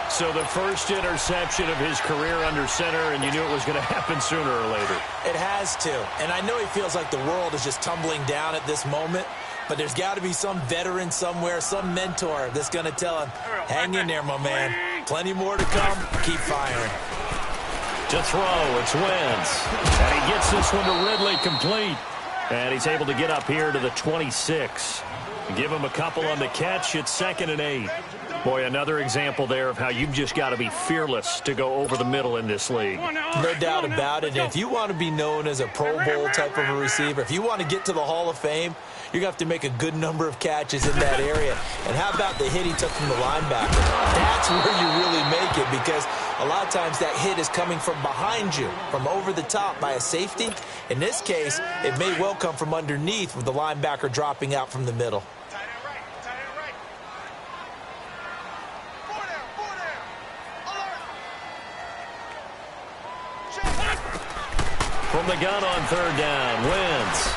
So the first interception of his career under center, and you knew it was going to happen sooner or later. It has to, and I know he feels like the world is just tumbling down at this moment, but there's got to be some veteran somewhere, some mentor that's going to tell him, hang in there, my man. Plenty more to come. Keep firing. To throw, it's Wentz. And he gets this one to Ridley complete. And he's able to get up here to the 26. Give him a couple on the catch. It's 2nd and 8. Boy, another example there of how you've just got to be fearless to go over the middle in this league. No doubt about it. And if you want to be known as a Pro Bowl type of a receiver, if you want to get to the Hall of Fame, you're going to have to make a good number of catches in that area. And how about the hit he took from the linebacker? That's where you really make it, because a lot of times that hit is coming from behind you, from over the top by a safety. In this case, it may well come from underneath with the linebacker dropping out from the middle. From the gun on 3rd down, Wentz.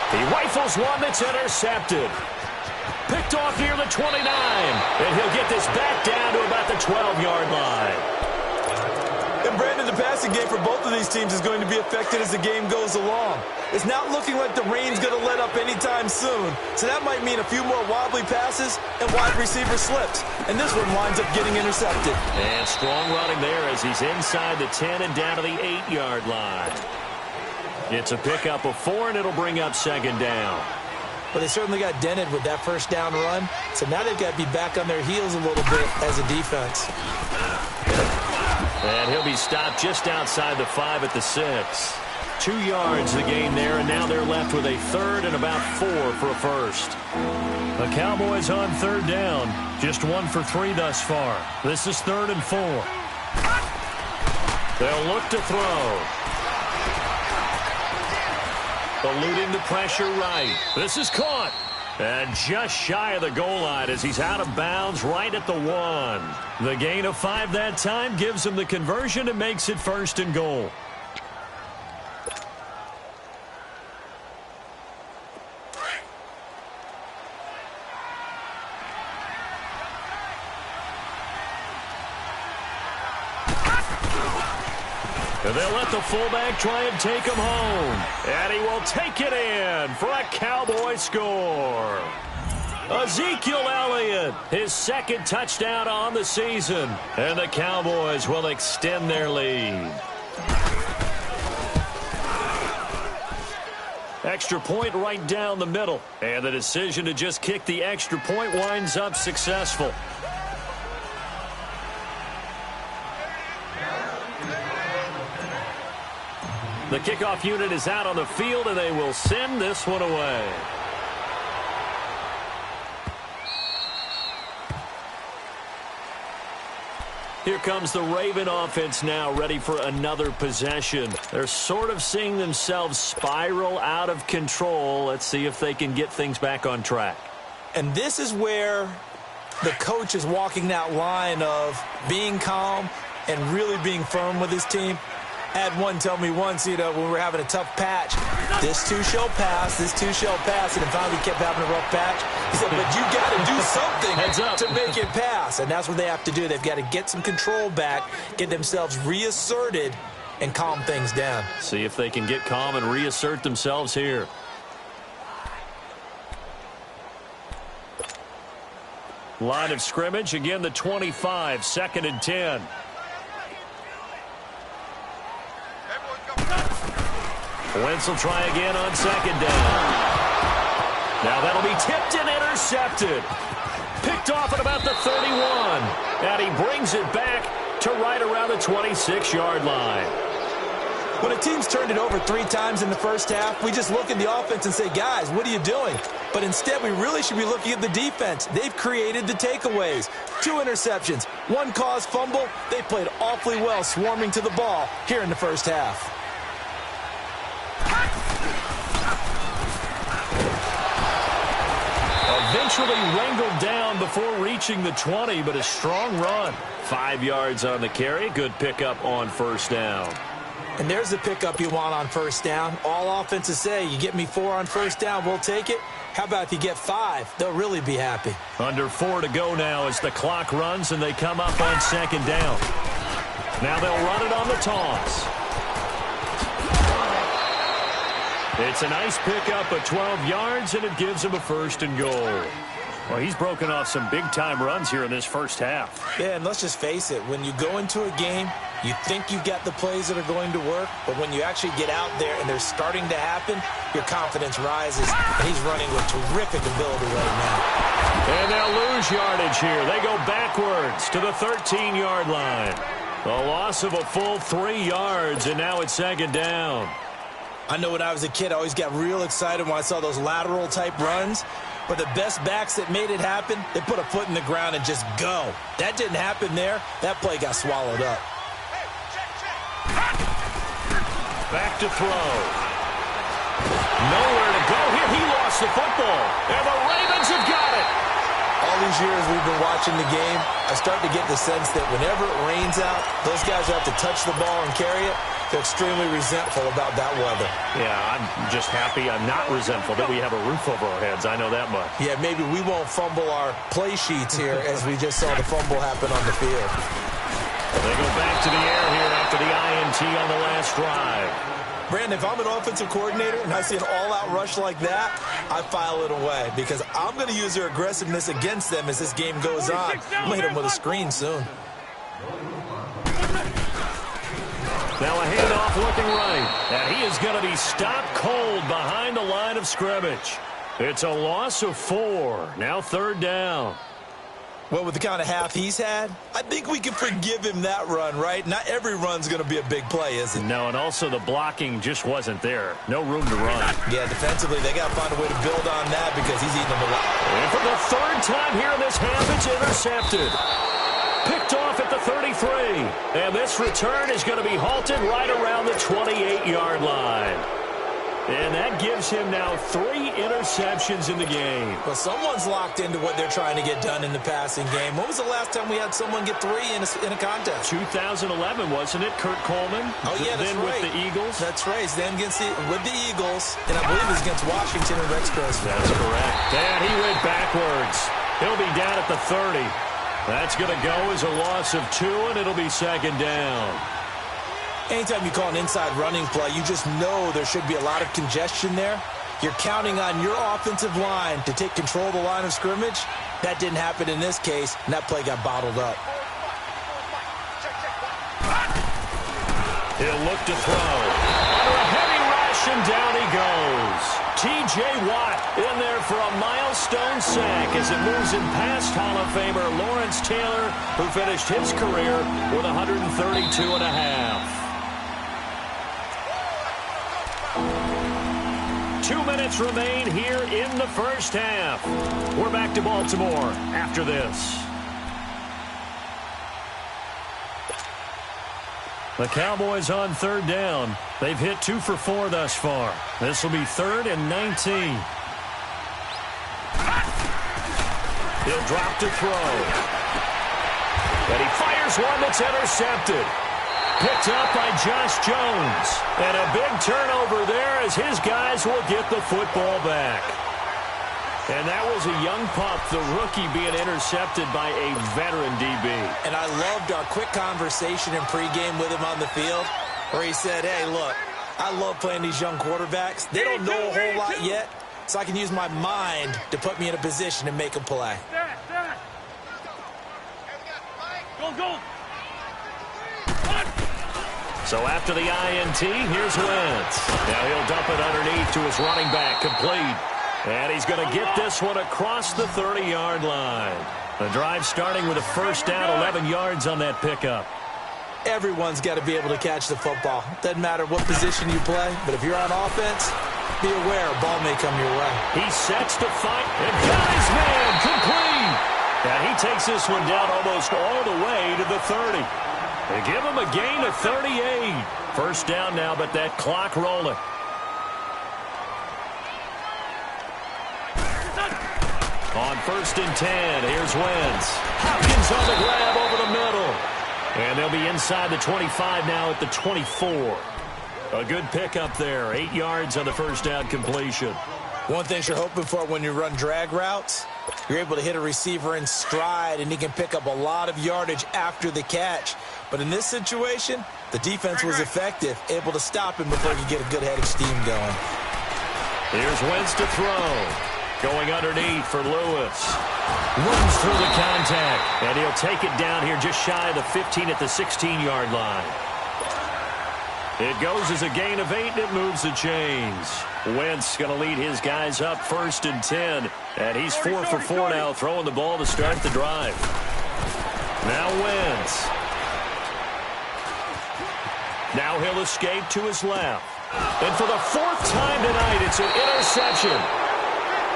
He rifles one that's intercepted. Picked off near the 29. And he'll get this back down to about the 12-yard line. And Brandon, the passing game for both of these teams is going to be affected as the game goes along. It's not looking like the rain's going to let up anytime soon. So that might mean a few more wobbly passes and wide receiver slips. And this one winds up getting intercepted. And strong running there as he's inside the 10 and down to the 8-yard line. It's a pickup of 4, and it'll bring up 2nd down. But they certainly got dented with that 1st down run. So now they've got to be back on their heels a little bit as a defense. And he'll be stopped just outside the 5 at the 6. 2 yards the gain there, and now they're left with a third and about 4 for a first. The Cowboys on third down. Just 1 for 3 thus far. This is 3rd and 4. They'll look to throw. Eluding the pressure right. This is caught. And just shy of the goal line as he's out of bounds right at the 1. The gain of 5 that time gives him the conversion and makes it 1st and goal. And they'll let the fullback try and take him home. And he will take it in for a Cowboy score. Ezekiel Elliott, his 2nd touchdown on the season. And the Cowboys will extend their lead. Extra point right down the middle. And the decision to just kick the extra point winds up successful. The kickoff unit is out on the field, and they will send this one away. Here comes the Raven offense now, ready for another possession. They're sort of seeing themselves spiral out of control. Let's see if they can get things back on track. And this is where the coach is walking that line of being calm and really being firm with his team. I had one tell me once, when we were having a tough patch, this too shall pass, this too shall pass, and then finally kept having a rough patch. He said, but you got to do something to make it pass, and that's what they have to do. They've got to get some control back, get themselves reasserted, and calm things down. See if they can get calm and reassert themselves here. Line of scrimmage, again the 25, 2nd and 10. Wentz will try again on 2nd down. Now that'll be tipped and intercepted. Picked off at about the 31. And he brings it back to right around the 26-yard line. When a team's turned it over 3 times in the first half, we just look at the offense and say, guys, what are you doing? But instead, we really should be looking at the defense. They've created the takeaways. 2 interceptions, 1 caused fumble. They played awfully well swarming to the ball here in the first half. Eventually wrangled down before reaching the 20, but a strong run. 5 yards on the carry. Good pickup on 1st down. And there's the pickup you want on 1st down. All offenses say, you get me 4 on 1st down, we'll take it. How about if you get 5? They'll really be happy. Under 4 to go now as the clock runs and they come up on 2nd down. Now they'll run it on the toss. It's a nice pickup of 12 yards, and it gives him a 1st and goal. Well, he's broken off some big-time runs here in this first half. Yeah, and let's just face it. When you go into a game, you think you've got the plays that are going to work, but when you actually get out there and they're starting to happen, your confidence rises, and he's running with terrific ability right now. And they'll lose yardage here. They go backwards to the 13-yard line. A loss of a full 3 yards, and now it's 2nd down. I know when I was a kid, I always got real excited when I saw those lateral-type runs. But the best backs that made it happen, they put a foot in the ground and just go. That didn't happen there. That play got swallowed up. Back to throw. Nowhere to go here. He lost the football. And the Ravens have got it. All these years we've been watching the game, I start to get the sense that whenever it rains out, those guys have to touch the ball and carry it. They're extremely resentful about that weather. Yeah, I'm just happy I'm not resentful that we have a roof over our heads. I know that much. Yeah, maybe we won't fumble our play sheets here as we just saw the fumble happen on the field. They go back to the air here after the INT on the last drive. Brandon, if I'm an offensive coordinator and I see an all-out rush like that, I file it away because I'm going to use their aggressiveness against them as this game goes on. I'm going to hit them with a screen soon. Now a handoff looking right, and he is going to be stopped cold behind the line of scrimmage. It's a loss of 4. Now 3rd down. Well, with the kind of half he's had, I think we can forgive him that run, right? Not every run's going to be a big play, is it? No, and also the blocking just wasn't there. No room to run. Yeah, defensively, they got to find a way to build on that because he's eating them alive. And for the third time here in this half, it's intercepted. Picked off at the 33. And this return is going to be halted right around the 28-yard line. And that gives him now 3 interceptions in the game. Well, someone's locked into what they're trying to get done in the passing game. When was the last time we had someone get 3 in a contest? 2011, wasn't it? Kurt Coleman. Oh, yeah, that's then right. With the Eagles. That's right. Then with the Eagles. And I believe it was against Washington and Rex Grossman. That's correct. And he went backwards. He'll be down at the 30. That's going to go as a loss of 2, and it'll be second down. Anytime you call an inside running play, you just know there should be a lot of congestion there. You're counting on your offensive line to take control of the line of scrimmage. That didn't happen in this case, and that play got bottled up. He'll look to throw. Under a heavy rush, and down he goes. T.J. Watt in there for a milestone sack as it moves in past Hall of Famer Lawrence Taylor, who finished his career with 132.5. 2 minutes remain here in the first half. We're back to Baltimore after this. The Cowboys on third down. They've hit 2 for 4 thus far. This will be 3rd and 19. He'll drop to throw. And he fires one that's intercepted. Picked up by Josh Jones. And a big turnover there as his guys will get the football back. And that was a young pup, the rookie, being intercepted by a veteran DB. And I loved our quick conversation in pregame with him on the field where he said, hey, look, I love playing these young quarterbacks. They don't know a whole lot yet, so I can use my mind to put me in a position to make a play. Go. So after the INT, here's Wentz. Now he'll dump it underneath to his running back, complete. And he's going to get this one across the 30-yard line. The drive starting with a first down, 11 yards on that pickup. Everyone's got to be able to catch the football. Doesn't matter what position you play, but if you're on offense, be aware a ball may come your way. He sets to fight, and got his man, complete. And he takes this one down almost all the way to the 30. They give him a gain of 38. First down now, but that clock rolling. On 1st and 10, here's Wentz. Hopkins on the grab over the middle. And they'll be inside the 25 now at the 24. A good pickup there. 8 yards on the first down completion. One thing you're hoping for when you run drag routes, you're able to hit a receiver in stride, and he can pick up a lot of yardage after the catch. But in this situation, the defense was effective, able to stop him before he could get a good head of steam going. Here's Wentz to throw. Going underneath for Lewis. Runs through the contact, and he'll take it down here just shy of the 15 at the 16-yard line. It goes as a gain of 8, and it moves the chains. Wentz going to lead his guys up 1st and 10, and he's 4 for 4 now, throwing the ball to start the drive. Now Wentz. Now he'll escape to his left. And for the 4th time tonight, it's an interception.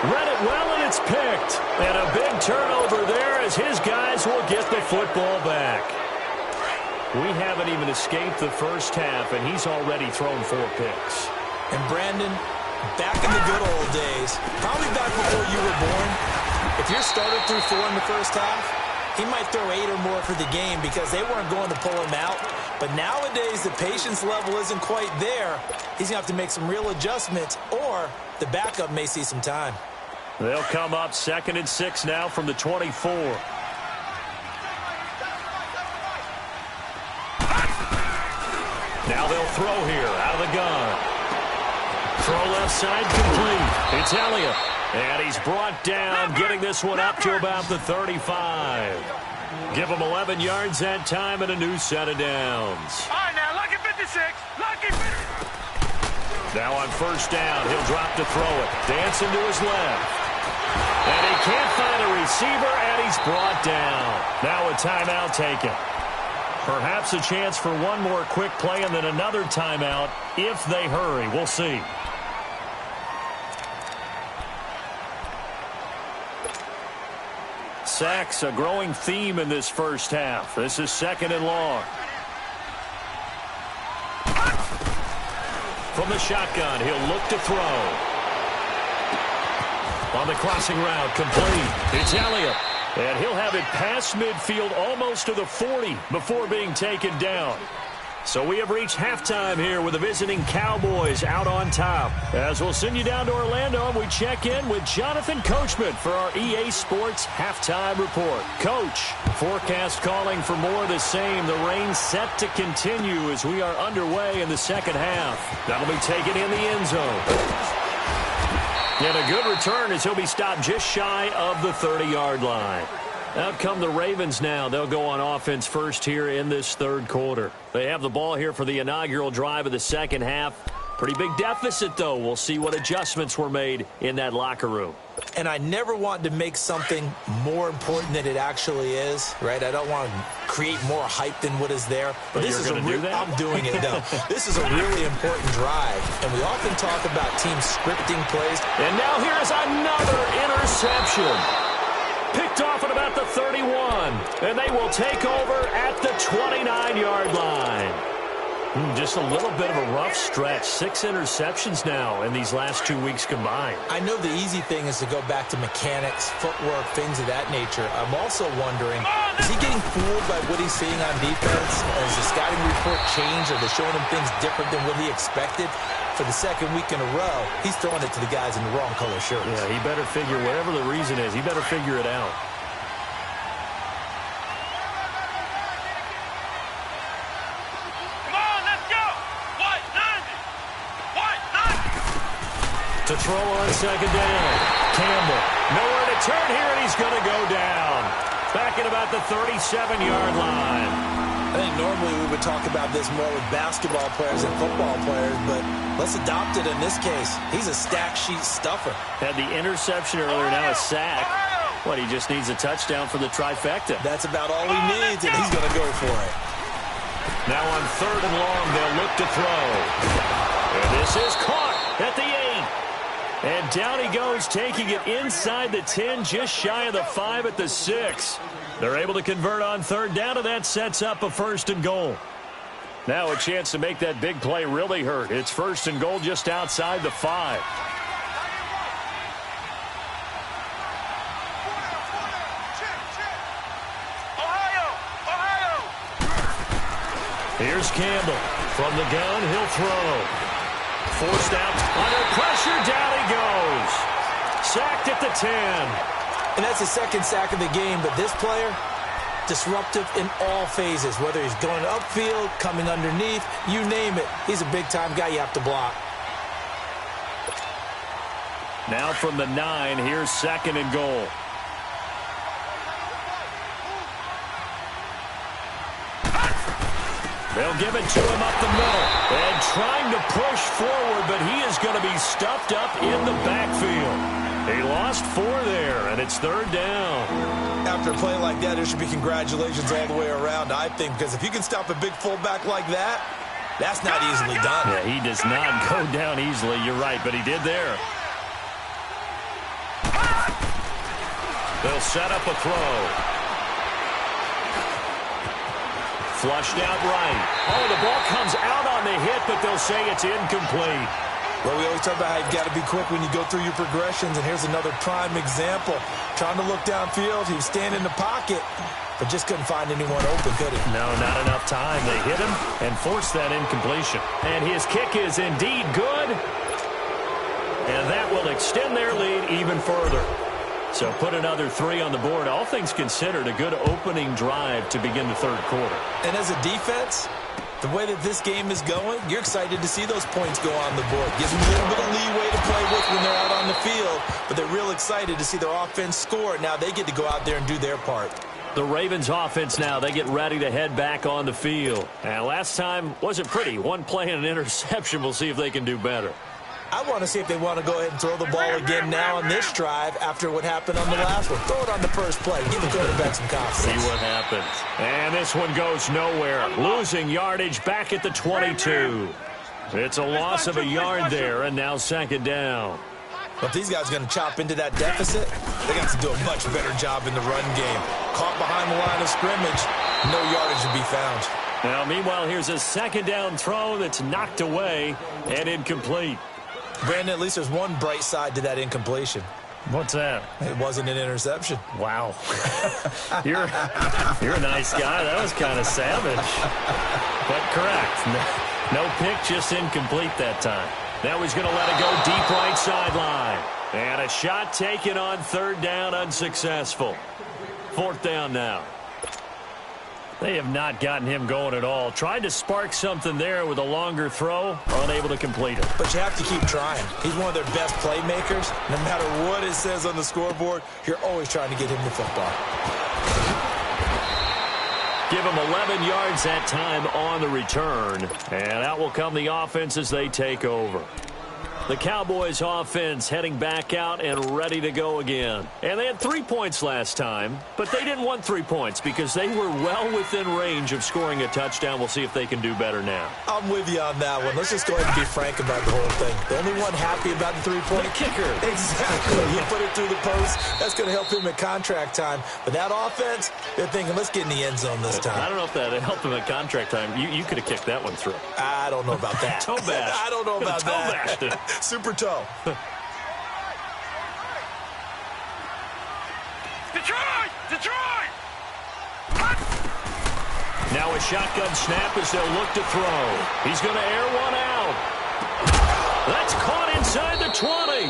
Read it well, and it's picked. And a big turnover there as his guys will get the football back. We haven't even escaped the first half, and he's already thrown 4 picks. And Brandon, back in the good old days, probably back before you were born, if your starter threw 4 in the first half, he might throw 8 or more for the game because they weren't going to pull him out. But nowadays, the patience level isn't quite there. He's going to have to make some real adjustments, or the backup may see some time. They'll come up 2nd and 6 now from the 24. Now they'll throw here out of the gun. Throw left side complete. It's Elliott. And he's brought down, getting this one up to about the 35. Give him 11 yards that time and a new set of downs. All right, now, lucky 56. Lucky 50. Now on first down, he'll drop to throw it. Dancing to his left. And he can't find a receiver, and he's brought down. Now a timeout taken. Perhaps a chance for one more quick play and then another timeout if they hurry. We'll see. Sacks, a growing theme in this first half. This is 2nd and long. From the shotgun, he'll look to throw. On the crossing route, complete. It's Elliott. And he'll have it past midfield almost to the 40 before being taken down. So we have reached halftime here with the visiting Cowboys out on top. As we'll send you down to Orlando, and we check in with Jonathan Coachman for our EA Sports Halftime Report. Coach, forecast calling for more of the same. The rain set to continue as we are underway in the second half. That'll be taken in the end zone. And a good return as he'll be stopped just shy of the 30-yard line. Out come the Ravens now. They'll go on offense first here in this third quarter. They have the ball here for the inaugural drive of the second half. Pretty big deficit, though. We'll see what adjustments were made in that locker room. And I never want to make something more important than it actually is, right? I don't want to create more hype than what is there. But this is I'm doing it, though. This is a really important drive. And we often talk about teams scripting plays. And now here is another interception. Picked off at about the 31. And they will take over at the 29-yard line. Just a little bit of a rough stretch. 6 interceptions now in these last 2 weeks combined. I know the easy thing is to go back to mechanics, footwork, things of that nature. I'm also wondering, is he getting fooled by what he's seeing on defense? Has the scouting report changed? Are they showing him things different than what he expected? For the second week in a row, he's throwing it to the guys in the wrong color shirts. Yeah, he better figure, whatever the reason is, he better figure it out. To throw on second down. Campbell. Nowhere to turn here, and he's going to go down. Back at about the 37-yard line. I think normally we would talk about this more with basketball players and football players, but let's adopt it in this case. He's a stack sheet stuffer. Had the interception earlier, now a sack. What, he just needs a touchdown for the trifecta. That's about all he needs, and he's going to go for it. Now on 3rd and long, they'll look to throw. And this is caught at the 8. And down he goes, taking it inside the 10, just shy of the 5 at the 6. They're able to convert on 3rd down, and that sets up a 1st and goal. Now a chance to make that big play really hurt. It's 1st and goal just outside the 5. Here's Campbell. From the gun, he'll throw. Forced out, under pressure, down he goes. Sacked at the 10. And that's the 2nd sack of the game, but this player, disruptive in all phases, whether he's going upfield, coming underneath, you name it. He's a big-time guy you have to block. Now from the 9, here's 2nd and goal. They'll give it to him up the middle. And trying to push forward, but he is going to be stuffed up in the backfield. He lost 4 there, and it's 3rd down. After a play like that, there should be congratulations all the way around, I think, because if you can stop a big fullback like that, that's not easily done. Yeah, he does not go down easily. You're right, but he did there. They'll set up a throw. Flushed out right. Oh, the ball comes out on the hit, but they'll say it's incomplete. Well, we always talk about how you've got to be quick when you go through your progressions, and here's another prime example. Trying to look downfield, he was standing in the pocket, but just couldn't find anyone open, could he? No, not enough time. They hit him and forced that incompletion. And his kick is indeed good, and that will extend their lead even further. So put another 3 on the board. All things considered, a good opening drive to begin the 3rd quarter. And as a defense, the way that this game is going, you're excited to see those points go on the board. Gives them a little bit of leeway to play with when they're out on the field, but they're real excited to see their offense score. Now they get to go out there and do their part. The Ravens offense now, they get ready to head back on the field. And last time wasn't pretty. One play and an interception. We'll see if they can do better. I want to see if they want to go ahead and throw the ball again now on this drive after what happened on the last one. Throw it on the first play. Give the quarterback some confidence. See what happens. And this one goes nowhere. Losing yardage back at the 22. It's a loss of a yard there, and now second down. But if these guys are going to chop into that deficit, they got to do a much better job in the run game. Caught behind the line of scrimmage, no yardage to be found. Now, meanwhile, here's a second down throw that's knocked away and incomplete. Brandon, at least there's one bright side to that incompletion. What's that? It wasn't an interception. Wow. You're a nice guy. That was kind of savage. But correct. No pick, just incomplete that time. Now he's going to let it go deep right sideline. And a shot taken on third down, unsuccessful. Fourth down now. They have not gotten him going at all. Tried to spark something there with a longer throw, unable to complete it. But you have to keep trying. He's one of their best playmakers. No matter what it says on the scoreboard, you're always trying to get him the football. Give him 11 yards that time on the return. And out will come the offense as they take over. The Cowboys offense heading back out and ready to go again. And they had 3 points last time, but they didn't want 3 points because they were well within range of scoring a touchdown. We'll see if they can do better now. I'm with you on that one. Let's just go ahead and be frank about the whole thing. The only one happy about the 3-point kicker. Exactly. He put it through the post. That's going to help him at contract time. But that offense, they're thinking, let's get in the end zone this time. I don't know if that helped him at contract time. You could have kicked that one through. I don't know about that. Toe bash. I don't know about toe that. Bashed it. Super toe. Detroit! Now a shotgun snap as they'll look to throw. He's going to air one out. That's caught inside the 20.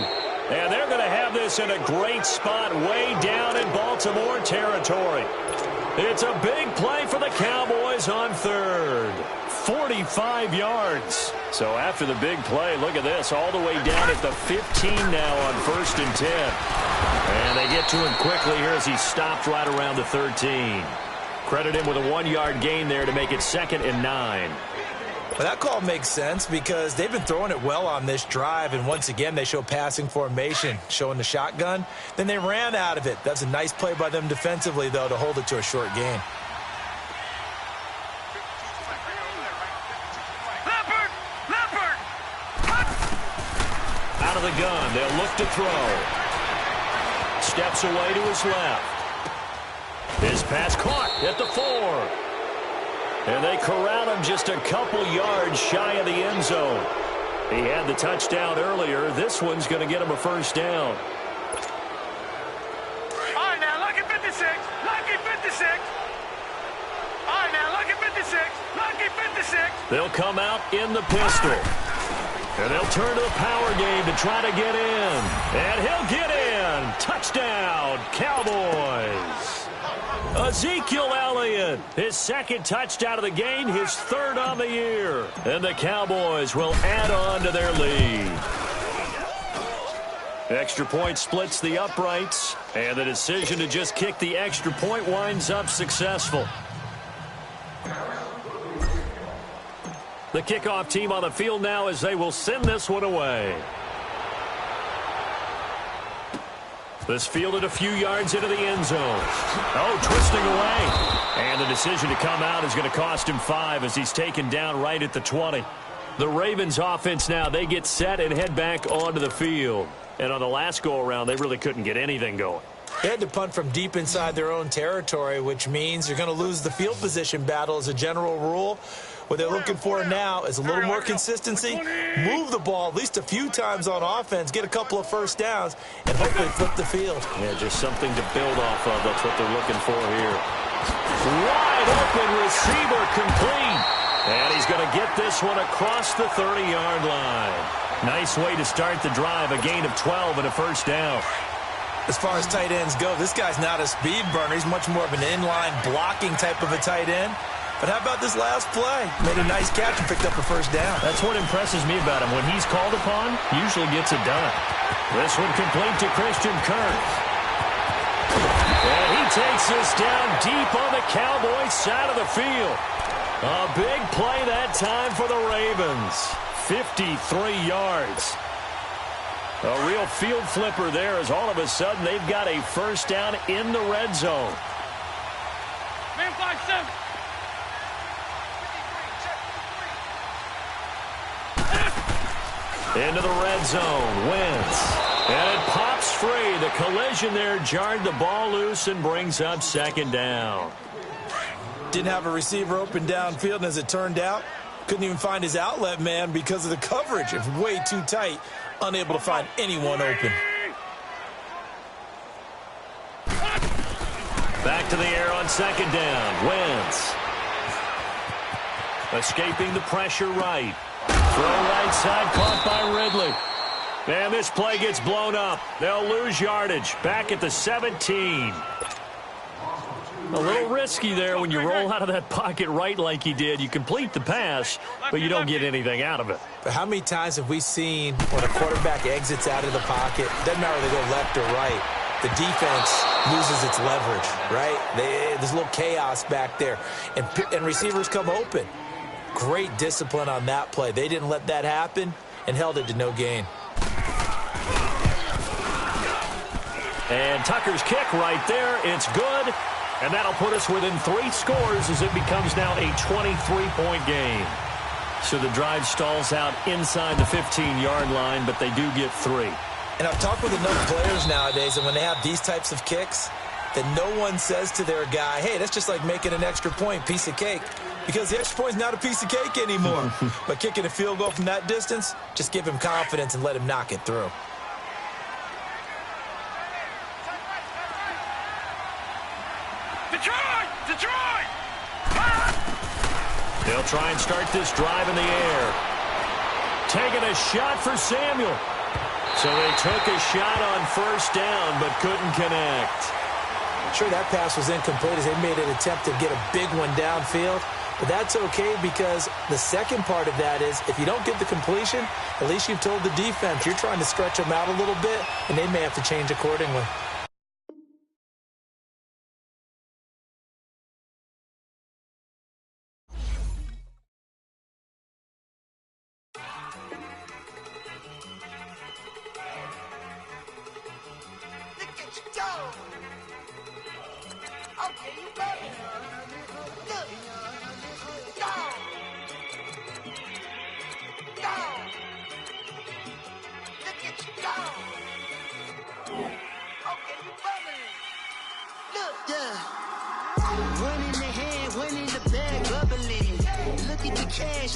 And they're going to have this in a great spot way down in Baltimore territory. It's a big play for the Cowboys on third. 45 yards. So after the big play, look at this, all the way down at the 15 now on 1st and 10. And they get to him quickly here as he stopped right around the 13. Credit him with a 1-yard gain there to make it 2nd and 9. Well, that call makes sense because they've been throwing it well on this drive, and once again they show passing formation, showing the shotgun. Then they ran out of it. That's a nice play by them defensively, though, to hold it to a short gain. Out of the gun, they'll look to throw. Steps away to his left. His pass caught at the 4. And they corral him just a couple yards shy of the end zone. He had the touchdown earlier. This one's going to get him a first down. All right, now, lucky 56. Lucky 56. All right, now, lucky 56. Lucky 56. They'll come out in the pistol. And they'll turn to the power game to try to get in. And he'll get in. Touchdown, Cowboys. Ezekiel Elliott, his 2nd touchdown of the game, his 3rd on the year. And the Cowboys will add on to their lead. Extra point splits the uprights, and the decision to just kick the extra point winds up successful. The kickoff team on the field now as they will send this one away. This fielded a few yards into the end zone. Oh, twisting away. And the decision to come out is going to cost him 5 as he's taken down right at the 20. The Ravens offense now, they get set and head back onto the field. And on the last go-around, they really couldn't get anything going. They had to punt from deep inside their own territory, which means you're going to lose the field position battle as a general rule. What they're looking for now is a little more consistency, move the ball at least a few times on offense, get a couple of first downs, and hopefully flip the field. Yeah, just something to build off of. That's what they're looking for here. Wide open receiver complete. And he's going to get this one across the 30-yard line. Nice way to start the drive, a gain of 12 and a first down. As far as tight ends go, this guy's not a speed burner. He's much more of an inline blocking type of a tight end. But how about this last play? Made a nice catch and picked up a first down. That's what impresses me about him. When he's called upon, usually gets it done. This one complete to Christian Kirk. And he takes this down deep on the Cowboys side of the field. A big play that time for the Ravens. 53 yards. A real field flipper there as all of a sudden they've got a first down in the red zone. Man 5-7. Into the red zone. Wentz. And it pops free. The collision there jarred the ball loose and brings up second down. Didn't have a receiver open downfield, and as it turned out, couldn't even find his outlet man because of the coverage. It's way too tight. Unable to find anyone open. Back to the air on second down. Wentz. Escaping the pressure right. Throw right side, caught by Ridley. And this play gets blown up. They'll lose yardage. Back at the 17. A little risky there when you roll out of that pocket right like he did. You complete the pass, but you don't get anything out of it. But how many times have we seen when a quarterback exits out of the pocket, doesn't matter whether they go left or right, the defense loses its leverage, right? There's a little chaos back there, and receivers come open. Great discipline on that play. They didn't let that happen and held it to no gain. And Tucker's kick right there. It's good. And that'll put us within 3 scores as it becomes now a 23-point game. So the drive stalls out inside the 15-yard line, but they do get 3. And I've talked with enough players nowadays, and when they have these types of kicks, that no one says to their guy, hey, that's just like making an extra point, piece of cake. Because the extra point is not a piece of cake anymore. But kicking a field goal from that distance, just give him confidence and let him knock it through. Detroit! They'll try and start this drive in the air. Taking a shot for Samuel. So they took a shot on first down, but couldn't connect. Sure, that pass was incomplete as they made an attempt to get a big one downfield. But that's okay because the second part of that is if you don't get the completion, at least you've told the defense you're trying to stretch them out a little bit, and they may have to change accordingly.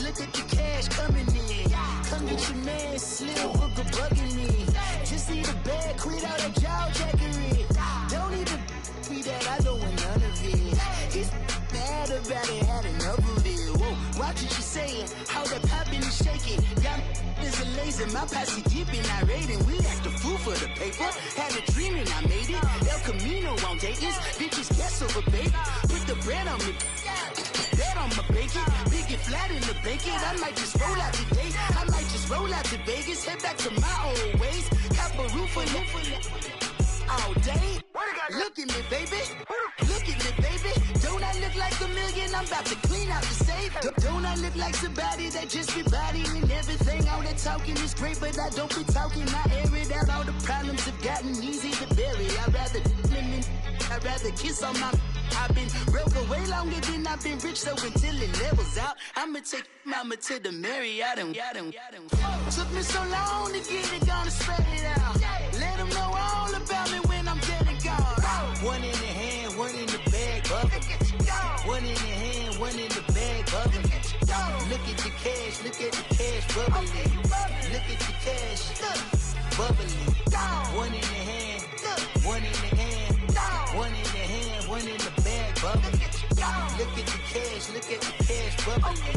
Look at the cash coming in. Come get your man, Slim, book a bugging me. Just need a bag, quit all that jaw jackery. Don't even be that, I don't want none of it. It's bad about it, had enough of it. Whoa, watch what you saying, how that poppin' and shaking. Got is a lazy, my posse dipping, I raiding. We act a fool for the paper. Had a dream and I made it. El Camino on Dayton's, bitches guess over baby. Put the bread on me. Bet on my bacon, big and flat in the bacon. I might just roll out today. I might just roll out to Vegas, head back to my old ways. Have a roof for all day. Look at me, baby. Look at me, baby. Don't I look like a million? I'm about to clean out the safe. Don't I look like somebody that just be bodying everything? All that talking is great, but I don't be talking. I air it out. All the problems have gotten easy to bury. I'd rather kiss on my. I've been broke way longer than I've been rich, so until it levels out, I'ma take mama to the Marriott and took me so long to get it, gonna spread it out. Let them know all about me when I'm dead and gone. One in the hand, one in the bag, bubble. One in the hand, one in the bag, bubble. Look at the cash, bubbling. Look at the cash, bubbling. One in the hand, one in the hand, one in the hand, one in the bag, bubbling. Look at the cash, bubbling.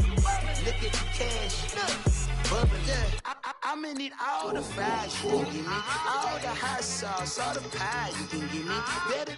Look at the cash, bubbling. I'ma need all the fries you can give me, all the hot sauce, all the pie you can give me. Better